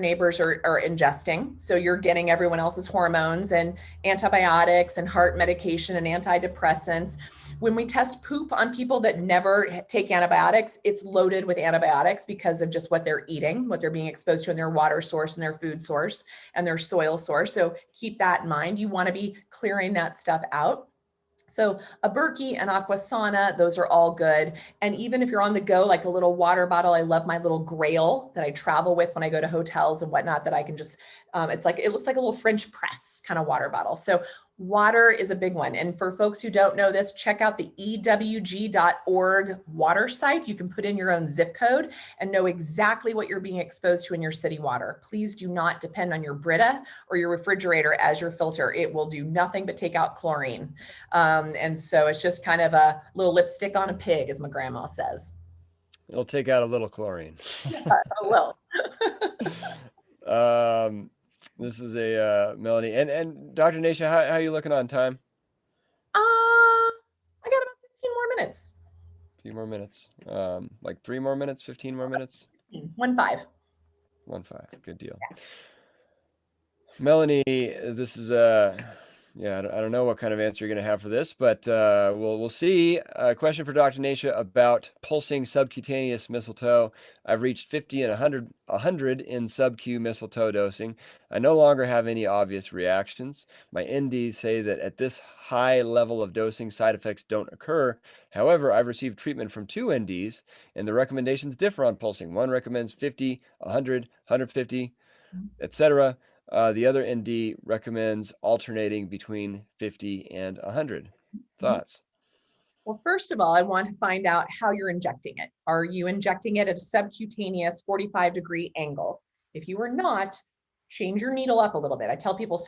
neighbors are ingesting. So you're getting everyone else's hormones and antibiotics and heart medication and antidepressants. When we test poop on people that never take antibiotics, it's loaded with antibiotics because of just what they're eating, what they're being exposed to in their water source and their food source and their soil source. So keep that in mind. You want to be clearing that stuff out. So a Berkey and Aquasana, those are all good. And even if you're on the go, like a little water bottle, I love my little Grail that I travel with when I go to hotels and whatnot, that I can just, it looks like a little French press kind of water bottle. So water is a big one. And for folks who don't know this, check out the ewg.org water site. You can put in your own zip code and know exactly what you're being exposed to in your city water. Please do not depend on your Brita or your refrigerator as your filter. It will do nothing but take out chlorine. And so it's just kind of a little lipstick on a pig, as my grandma says. It'll take out a little chlorine. Oh, well. This is a Melanie and Dr. Nasha, how are you looking on time? I got about 15 more minutes. A few more minutes. Like 3 more minutes, 15 more minutes? 1-5. 1-5. Good deal. Yeah. Melanie, this is I don't know what kind of answer you're going to have for this, but we'll see. A question for Dr. Nasha about pulsing subcutaneous mistletoe. I've reached 50 and 100 in sub-Q mistletoe dosing. I no longer have any obvious reactions. My NDs say that at this high level of dosing, side effects don't occur. However, I've received treatment from 2 NDs, and the recommendations differ on pulsing. One recommends 50, 100, 150, etc. The other ND recommends alternating between 50 and 100. Thoughts? Well, first of all, I want to find out how you're injecting it. Are you injecting it at a subcutaneous 45-degree angle? If you are not, change your needle up a little bit. I tell people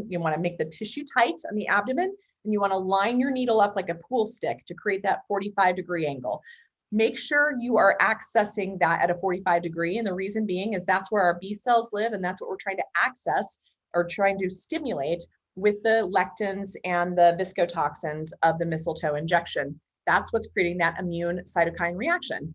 you want to make the tissue tight on the abdomen, and you want to line your needle up like a pool stick to create that 45-degree angle. Make sure you are accessing that at a 45-degree. And the reason being is that's where our B cells live, and that's what we're trying to access or trying to stimulate with the lectins and the viscotoxins of the mistletoe injection. That's what's creating that immune cytokine reaction.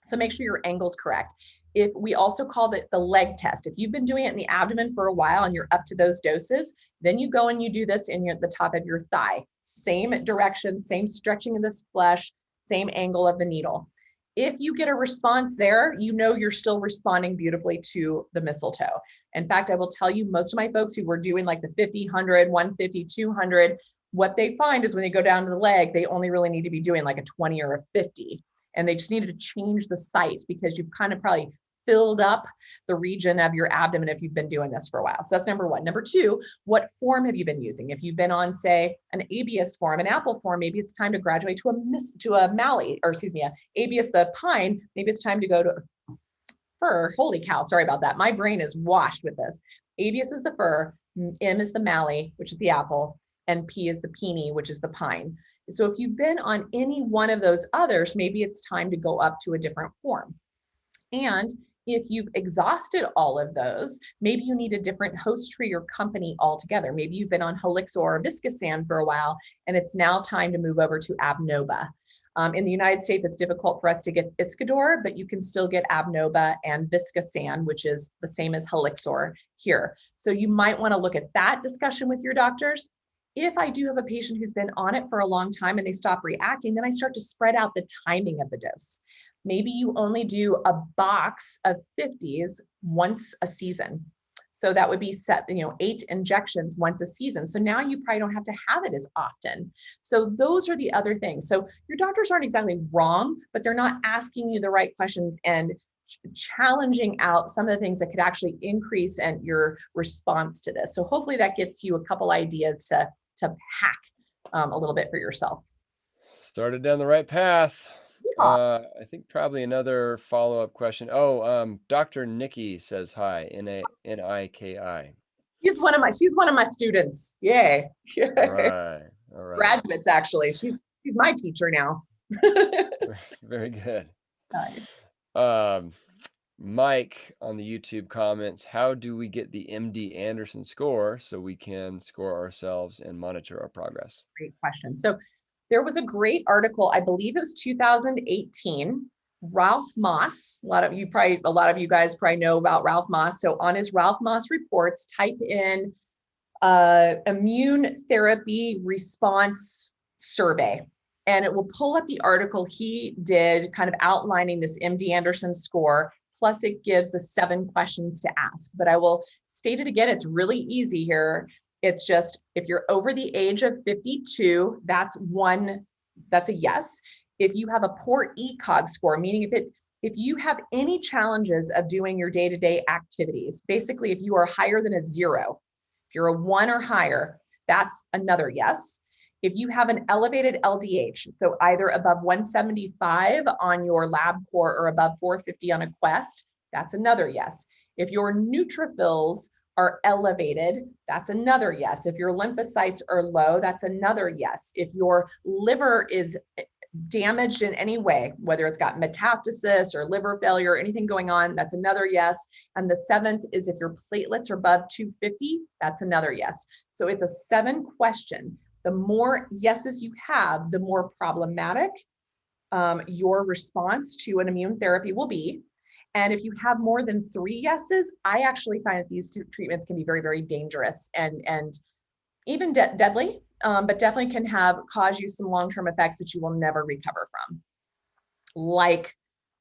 So make sure your angle's correct. If we also call it the leg test, if you've been doing it in the abdomen for a while and you're up to those doses, then you go and you do this in the top of your thigh. Same direction, same stretching of this flesh, same angle of the needle. If you get a response there, you know you're still responding beautifully to the mistletoe. In fact, I will tell you, most of my folks who were doing like the 50, 100, 150, 200, what they find is when they go down to the leg, they only really need to be doing like a 20 or a 50. And they just needed to change the site because you've kind of probably filled up the region of your abdomen if you've been doing this for a while. So that's number one. Number two, what form have you been using? If you've been on, say, an ABS form, an apple form, maybe it's time to graduate to a mallee, or excuse me, a ABS, the pine, maybe it's time to go to fir. Holy cow, sorry about that. My brain is washed with this. ABS is the fir, M is the mallee, which is the apple, and P is the peony, which is the pine. So if you've been on any one of those others, maybe it's time to go up to a different form. And if you've exhausted all of those, maybe you need a different host tree or company altogether. Maybe you've been on Helixor or Viscosan for a while, and it's now time to move over to Abnoba. In the United States, it's difficult for us to get Iscador, but you can still get Abnoba and Viscosan, which is the same as Helixor here. So you might want to look at that discussion with your doctors. If I do have a patient who's been on it for a long time and they stop reacting, then I start to spread out the timing of the dose. Maybe you only do a box of 50s once a season. So that would be 8 injections once a season. So now you probably don't have to have it as often. So those are the other things. So your doctors aren't exactly wrong, but they're not asking you the right questions and challenging out some of the things that could actually increase and your response to this. So hopefully that gets you a couple ideas to hack a little bit for yourself. Started down the right path. Yeah. I think probably another follow-up question. Oh, Dr. Nikki says hi, Niki. She's one of my students. Yay. All right. All right. Graduates, actually. She's my teacher now. Very good. Nice. Mike on the YouTube comments, how do we get the MD Anderson score so we can score ourselves and monitor our progress? Great question. So there was a great article, I believe it was 2018. Ralph Moss, a lot of you guys probably know about Ralph Moss. So on his Ralph Moss reports, type in immune therapy response survey, and it will pull up the article he did kind of outlining this MD Anderson score. Plus it gives the 7 questions to ask, but I will state it again. It's really easy here. It's just, if you're over the age of 52, that's a yes. If you have a poor ECOG score, meaning if you have any challenges of doing your day-to-day activities, basically if you are higher than a 0, if you're a 1 or higher, that's another yes. If you have an elevated LDH, so either above 175 on your lab core or above 450 on a Quest, that's another yes. If your neutrophils are elevated, that's another yes. If your lymphocytes are low, that's another yes. If your liver is damaged in any way, whether it's got metastasis or liver failure or anything going on, that's another yes. And the 7th is if your platelets are above 250, that's another yes. So it's a 7 question. The more yeses you have, the more problematic your response to an immune therapy will be. And if you have more than 3 yeses, I actually find that these 2 treatments can be very, very dangerous and even deadly, but definitely can cause you some long-term effects that you will never recover from, like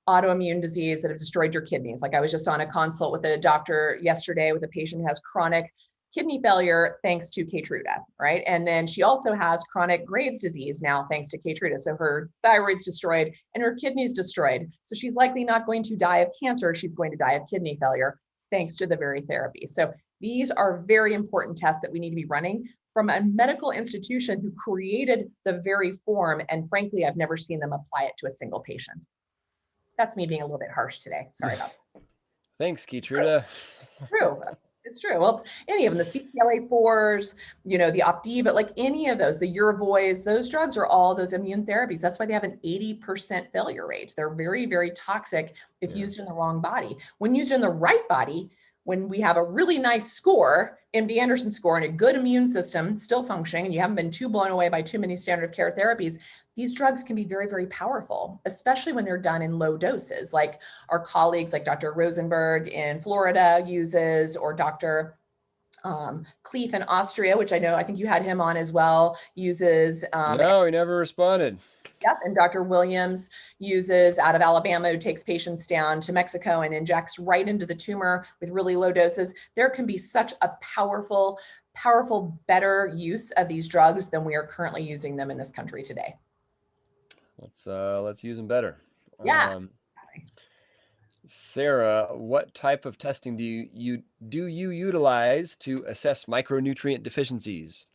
autoimmune disease that have destroyed your kidneys. Like I was just on a consult with a doctor yesterday with a patient who has chronic kidney failure thanks to Keytruda, right? And then she also has chronic Graves' disease now thanks to Keytruda. So her thyroid's destroyed and her kidney's destroyed. So she's likely not going to die of cancer. She's going to die of kidney failure thanks to the very therapy. So these are very important tests that we need to be running from a medical institution who created the very form. And frankly, I've never seen them apply it to a single patient. That's me being a little bit harsh today. Sorry about that. Thanks, Keytruda. True. It's true. Well, it's any of them, the CTLA4s, the Opdivo, like any of those, the Yervoys, those drugs are all those immune therapies. That's why they have an 80% failure rate. They're very, very toxic if used in the wrong body. When used in the right body, when we have a really nice score, MD Anderson score, and a good immune system still functioning, and you haven't been too blown away by too many standard of care therapies, these drugs can be very, very powerful, especially when they're done in low doses, like our colleagues like Dr. Rosenberg in Florida uses, or Dr. Cleef in Austria, which I think you had him on as well, uses. No, he never responded. Yep, and Dr. Williams uses out of Alabama, who takes patients down to Mexico and injects right into the tumor with really low doses. There can be such a powerful, better use of these drugs than we are currently using them in this country today. Let's use them better. Yeah. Sarah, what type of testing do you utilize to assess micronutrient deficiencies?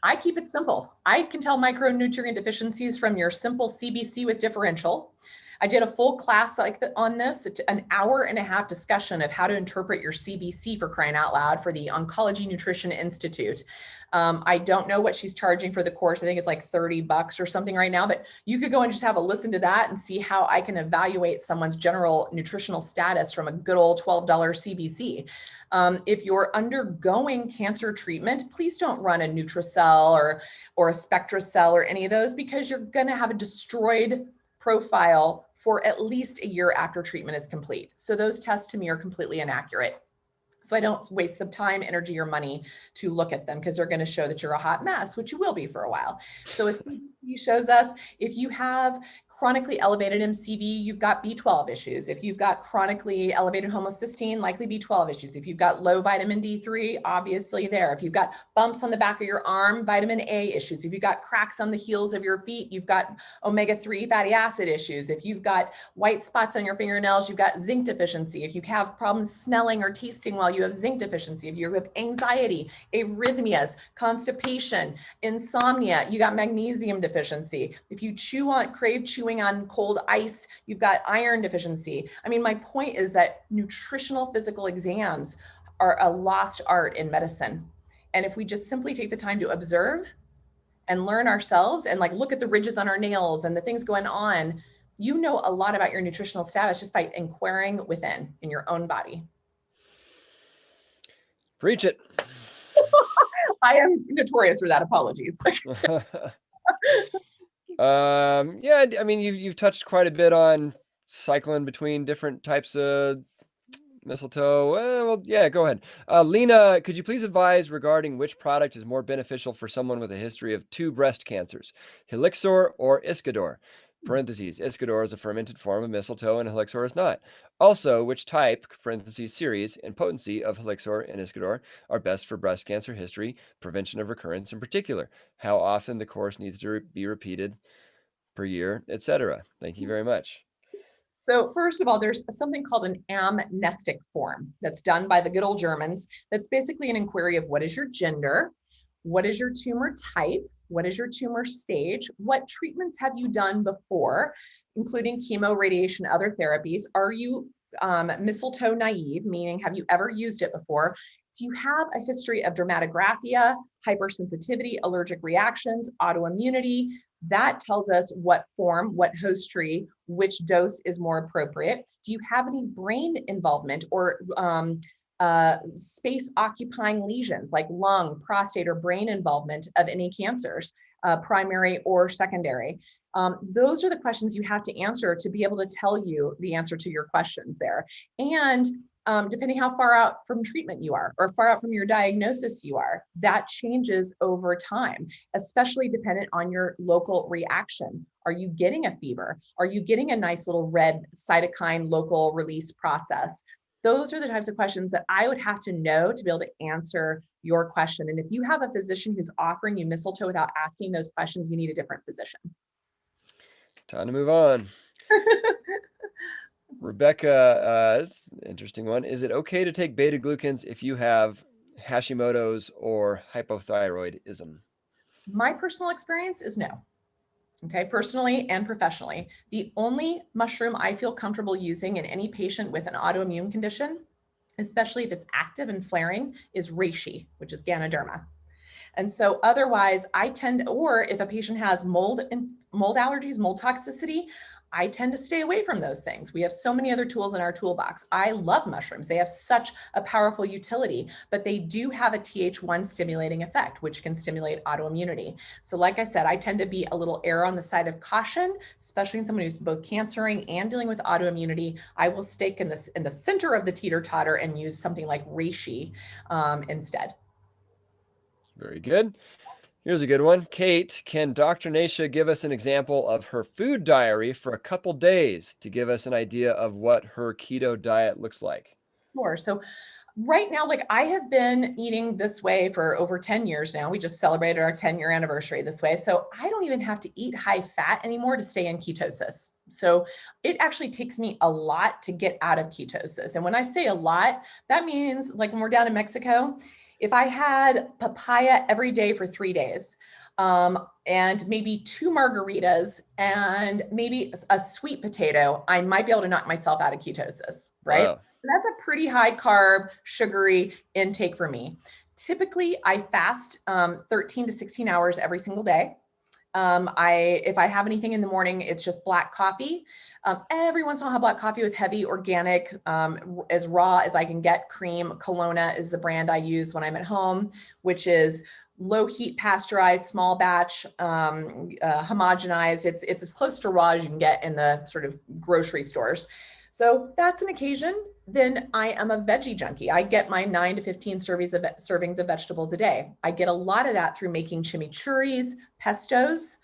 I keep it simple. I can tell micronutrient deficiencies from your simple CBC with differential. I did a full class on this, an hour and a half discussion of how to interpret your CBC, for crying out loud, for the Oncology Nutrition Institute. I don't know what she's charging for the course. I think it's like $30 or something right now, but you could go and just have a listen to that and see how I can evaluate someone's general nutritional status from a good old $12 CBC. If you're undergoing cancer treatment, please don't run a Nutricell or a SpectraCell or any of those, because you're going to have a destroyed profile for at least a year after treatment is complete. So those tests to me are completely inaccurate. So I don't waste the time, energy, or money to look at them, because they're going to show that you're a hot mess, which you will be for a while. So a CBC shows us if you have chronically elevated MCV, you've got B12 issues. If you've got chronically elevated homocysteine, likely B12 issues. If you've got low vitamin D3, obviously there. If you've got bumps on the back of your arm, vitamin A issues. If you've got cracks on the heels of your feet, you've got omega-3 fatty acid issues. If you've got white spots on your fingernails, you've got zinc deficiency. If you have problems smelling or tasting well, you have zinc deficiency. If you have anxiety, arrhythmias, constipation, insomnia, you got magnesium deficiency. If you crave chewing on cold ice, you've got iron deficiency. I mean, my point is that nutritional physical exams are a lost art in medicine. And if we just simply take the time to observe and learn ourselves and look at the ridges on our nails and the things going on, you know a lot about your nutritional status just by inquiring within in your own body. Preach it. I am notorious for that. Apologies. Yeah, I mean, you've touched quite a bit on cycling between different types of mistletoe. Well, yeah, go ahead. Lena, could you please advise regarding which product is more beneficial for someone with a history of 2 breast cancers, Helixor or Iscador? Parentheses, Iscador is a fermented form of mistletoe and Helixor is not. Also, which type, parentheses, series, and potency of Helixor and Iscador are best for breast cancer history, prevention of recurrence in particular? How often the course needs to be repeated per year, etc. Thank you very much. So first of all, there's something called an amnestic form that's done by the good old Germans. That's basically an inquiry of what is your gender, what is your tumor type, what is your tumor stage, what treatments have you done before, including chemo, radiation, other therapies. Are you mistletoe naive, meaning have you ever used it before? Do you have a history of dermatographia, hypersensitivity, allergic reactions, autoimmunity? That tells us what form, what host tree, which dose is more appropriate. Do you have any brain involvement or space occupying lesions like lung, prostate, or brain involvement of any cancers, primary or secondary? Those are the questions you have to answer to be able to tell you the answer to your questions there. And depending how far out from treatment you are or far out from your diagnosis you are, that changes over time, especially dependent on your local reaction. Are you getting a fever? Are you getting a nice little red cytokine local release process? Those are the types of questions that I would have to know to be able to answer your question. And if you have a physician who's offering you mistletoe without asking those questions, you need a different physician. Time to move on. Rebecca, this is an interesting one. Is it okay to take beta glucans if you have Hashimoto's or hypothyroidism? My personal experience is no. Okay, personally and professionally. The only mushroom I feel comfortable using in any patient with an autoimmune condition, especially if it's active and flaring, is reishi, which is Ganoderma. And so otherwise I tend, or if a patient has mold allergies, mold toxicity, I tend to stay away from those things. We have so many other tools in our toolbox. I love mushrooms. They have such a powerful utility, but they do have a Th1 stimulating effect, which can stimulate autoimmunity. So like I said, I tend to be a little err on the side of caution, especially in someone who's both cancering and dealing with autoimmunity. I will stake in the center of the teeter-totter and use something like reishi instead. Very good. Here's a good one. Kate, can Dr. Nasha give us an example of her food diary for a couple days to give us an idea of what her keto diet looks like? Sure. So right now, like I have been eating this way for over 10 years now. We just celebrated our 10-year anniversary this way. So I don't even have to eat high fat anymore to stay in ketosis. So it actually takes me a lot to get out of ketosis. And when I say a lot, that means like when we're down in Mexico, if I had papaya every day for 3 days, and maybe 2 margaritas and maybe a sweet potato, I might be able to knock myself out of ketosis, right? Wow. That's a pretty high carb, sugary intake for me. Typically, I fast 13 to 16 hours every single day. If I have anything in the morning, it's just black coffee. Every once in a while, I'll have black coffee with heavy organic, as raw as I can get cream. Kelowna is the brand I use when I'm at home, which is low heat pasteurized, small batch, homogenized. It's as close to raw as you can get in the sort of grocery stores. So that's an occasion. Then I am a veggie junkie. I get my 9 to 15 servings of vegetables a day. I get a lot of that through making chimichurris, pestos.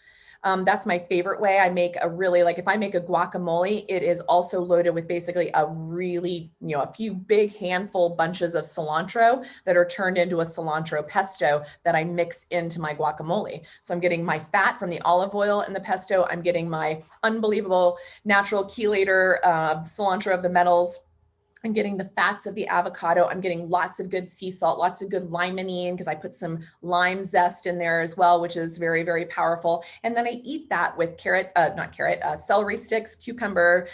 That's my favorite way. I make a really, like if I make a guacamole, it is also loaded with basically a really, a few big handful bunches of cilantro that are turned into a cilantro pesto that I mix into my guacamole. So I'm getting my fat from the olive oil in the pesto. I'm getting my unbelievable natural chelator cilantro of the metals. I'm getting the fats of the avocado. I'm getting lots of good sea salt, lots of good limonene because I put some lime zest in there as well, which is very, very powerful. And then I eat that with celery sticks, cucumber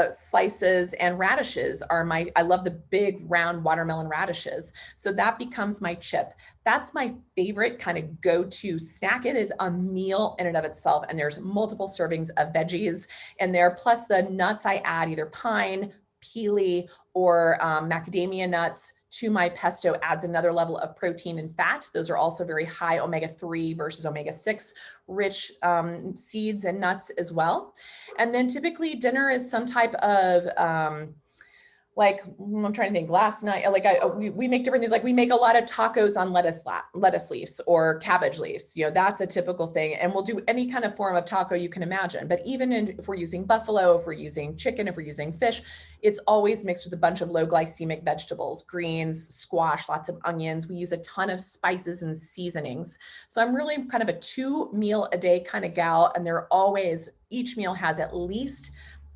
slices, and radishes I love the big round watermelon radishes. So that becomes my chip. That's my favorite kind of go-to snack. It is a meal in and of itself. And there's multiple servings of veggies in there, plus the nuts I add, either pine, peely, or macadamia nuts to my pesto adds another level of protein and fat. Those are also very high omega-3 versus omega-6 rich seeds and nuts as well. And then typically dinner is some type of like I'm trying to think. Last night, we make different things. Like we make a lot of tacos on lettuce leaves or cabbage leaves. That's a typical thing. And we'll do any kind of form of taco you can imagine. But even if we're using buffalo, if we're using chicken, if we're using fish, it's always mixed with a bunch of low glycemic vegetables, greens, squash, lots of onions. We use a ton of spices and seasonings. So I'm really kind of a 2-meal-a-day kind of gal. And each meal has at least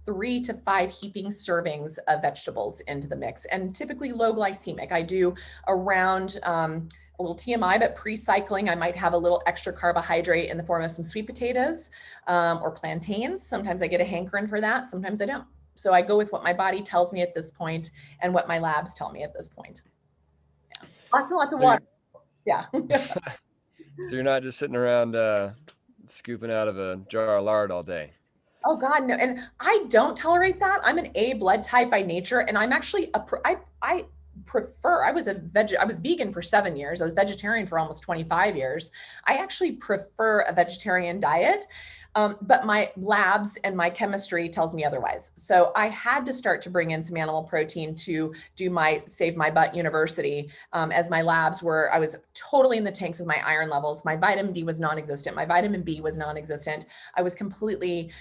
3 to 5 heaping servings of vegetables into the mix, and typically low glycemic. I do around a little TMI, but pre-cycling, I might have a little extra carbohydrate in the form of some sweet potatoes or plantains. Sometimes I get a hankering for that. Sometimes I don't. So I go with what my body tells me at this point and what my labs tell me at this point. Yeah. Lots of water. Yeah. So you're not just sitting around scooping out of a jar of lard all day. Oh God, no. And I don't tolerate that. I'm an A blood type by nature. And I'm actually I prefer, I was vegan for 7 years. I was vegetarian for almost 25 years. I actually prefer a vegetarian diet. But my labs and my chemistry tells me otherwise. So I had to start to bring in some animal protein to do my Save My Butt University, as my labs I was totally in the tanks with my iron levels. My vitamin D was non-existent. My vitamin B was non-existent. I was completely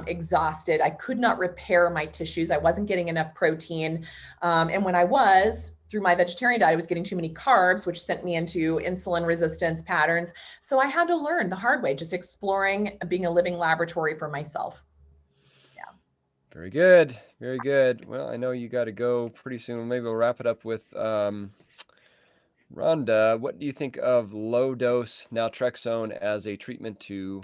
exhausted. I could not repair my tissues. I wasn't getting enough protein. And when I was, through my vegetarian diet, I was getting too many carbs, which sent me into insulin resistance patterns. So I had to learn the hard way, just exploring, being a living laboratory for myself. Yeah. Very good. Very good. Well, I know you got to go pretty soon. Maybe we'll wrap it up with Rhonda. What do you think of low dose naltrexone as a treatment to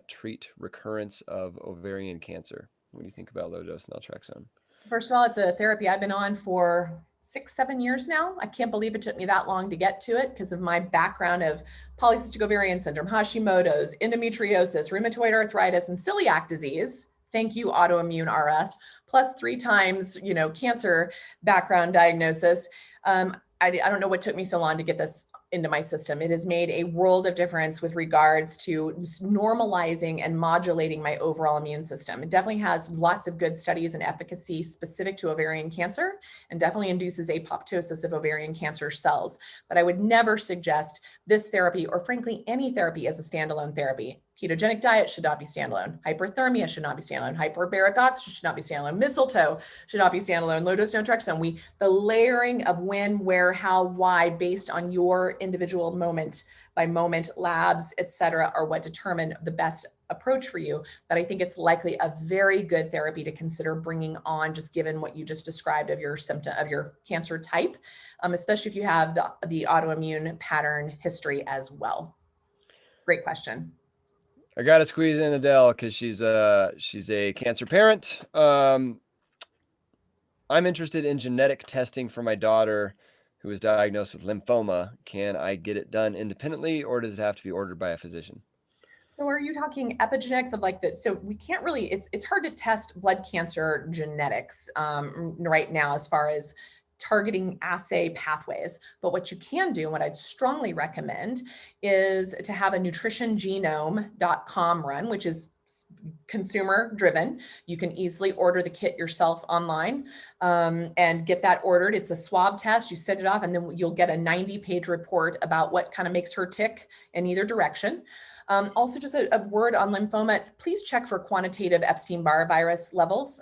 treat recurrence of ovarian cancer? What do you think about low dose naltrexone? First of all, it's a therapy I've been on for 6-7 years now. I can't believe it took me that long to get to it because of my background of polycystic ovarian syndrome, Hashimoto's, endometriosis, rheumatoid arthritis, and celiac disease. Thank you, autoimmune RS, plus 3 times, cancer background diagnosis. I don't know what took me so long to get this into my system. It has made a world of difference with regards to normalizing and modulating my overall immune system. It definitely has lots of good studies and efficacy specific to ovarian cancer, and definitely induces apoptosis of ovarian cancer cells. But I would never suggest this therapy, or frankly, any therapy, as a standalone therapy. Ketogenic diet should not be standalone. Hyperthermia should not be standalone. Hyperbaric oxygen should not be standalone. Mistletoe should not be standalone. Low dose naltrexone. The layering of when, where, how, why, based on your individual moment by moment labs, et cetera, are what determine the best approach for you. But I think it's likely a very good therapy to consider bringing on, just given what you just described of your symptom, of your cancer type, especially if you have the autoimmune pattern history as well. Great question. I got to squeeze in Adele because she's a cancer parent. I'm interested in genetic testing for my daughter who was diagnosed with lymphoma. Can I get it done independently, or does it have to be ordered by a physician? So are you talking epigenetics of like the, so we can't really, it's hard to test blood cancer genetics right now as far as targeting assay pathways. But what you can do, and what I'd strongly recommend, is to have a nutritiongenome.com run, which is consumer driven. You can easily order the kit yourself online and get that ordered. It's a swab test. You send it off, and then you'll get a 90-page report about what kind of makes her tick in either direction. Also, just a word on lymphoma, please check for quantitative Epstein-Barr virus levels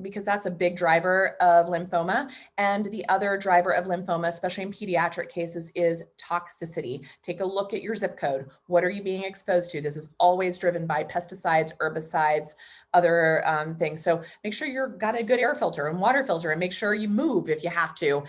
because that's a big driver of lymphoma. And the other driver of lymphoma, especially in pediatric cases, is toxicity. Take a look at your zip code. What are you being exposed to? This is always driven by pesticides, herbicides, other things. So make sure you've got a good air filter and water filter, and make sure you move if you have to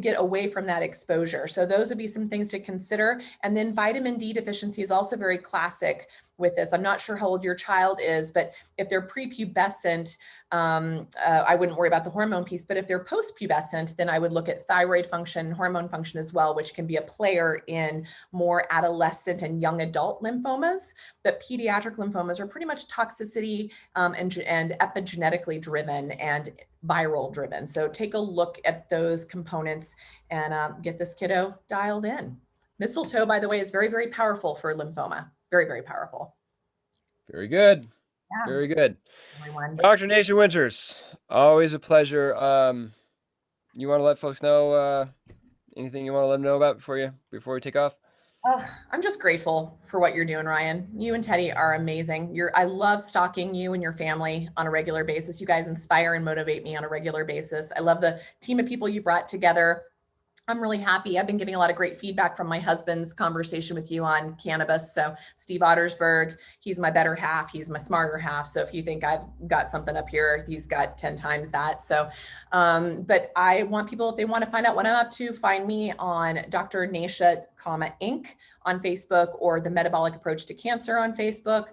get away from that exposure. So those would be some things to consider. And then vitamin D deficiency is also very classic with this. I'm not sure how old your child is, but if they're prepubescent, I wouldn't worry about the hormone piece. But if they're postpubescent, then I would look at thyroid function, hormone function as well, which can be a player in more adolescent and young adult lymphomas. But pediatric lymphomas are pretty much toxicity and epigenetically driven and viral driven. So take a look at those components and get this kiddo dialed in. Mistletoe, by the way, is very, very powerful for lymphoma. Very, very powerful. Very good. Yeah. Very good. Everyone. Dr. Nation Winters, always a pleasure. You want to let folks know anything you want to let them know about before we take off? I'm just grateful for what you're doing, Ryan. You and Teddy are amazing. I love stalking you and your family on a regular basis. You guys inspire and motivate me on a regular basis. I love the team of people you brought together. I'm really happy. I've been getting a lot of great feedback from my husband's conversation with you on cannabis. So Steve Ottersberg, he's my better half. He's my smarter half. So if you think I've got something up here, he's got 10 times that. So, but I want people, if they want to find out what I'm up to, find me on Dr. Nasha, Inc. on Facebook, or the Metabolic Approach to Cancer on Facebook.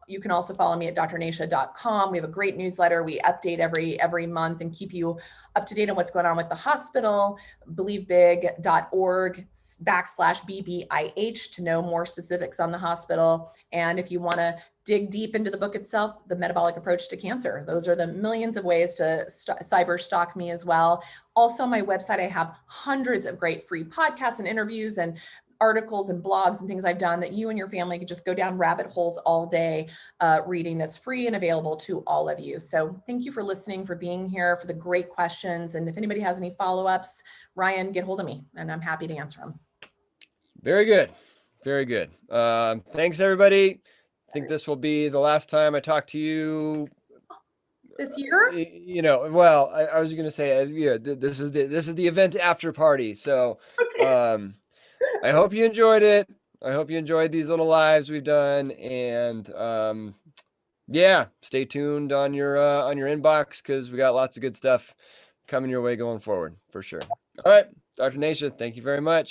You can also follow me at drnasha.com. We have a great newsletter. We update every month and keep you up to date on what's going on with the hospital. BelieveBig.org/BBIH to know more specifics on the hospital. And if you want to dig deep into the book itself, The Metabolic Approach to Cancer, those are the millions of ways to cyber stalk me as well. Also on my website, I have hundreds of great free podcasts and interviews and articles and blogs and things I've done that you and your family could just go down rabbit holes all day reading this, free and available to all of you. So thank you for listening, for being here, for the great questions. And if anybody has any follow-ups, Ryan, get hold of me and I'm happy to answer them. Very good. Very good. Thanks, everybody. I think this will be the last time I talk to you this year. Well, I was going to say, this is the event after party. So, okay. I hope you enjoyed it. I hope you enjoyed these little lives we've done, and yeah, stay tuned on your inbox because we got lots of good stuff coming your way going forward for sure. All right, Dr. Nasha, thank you very much.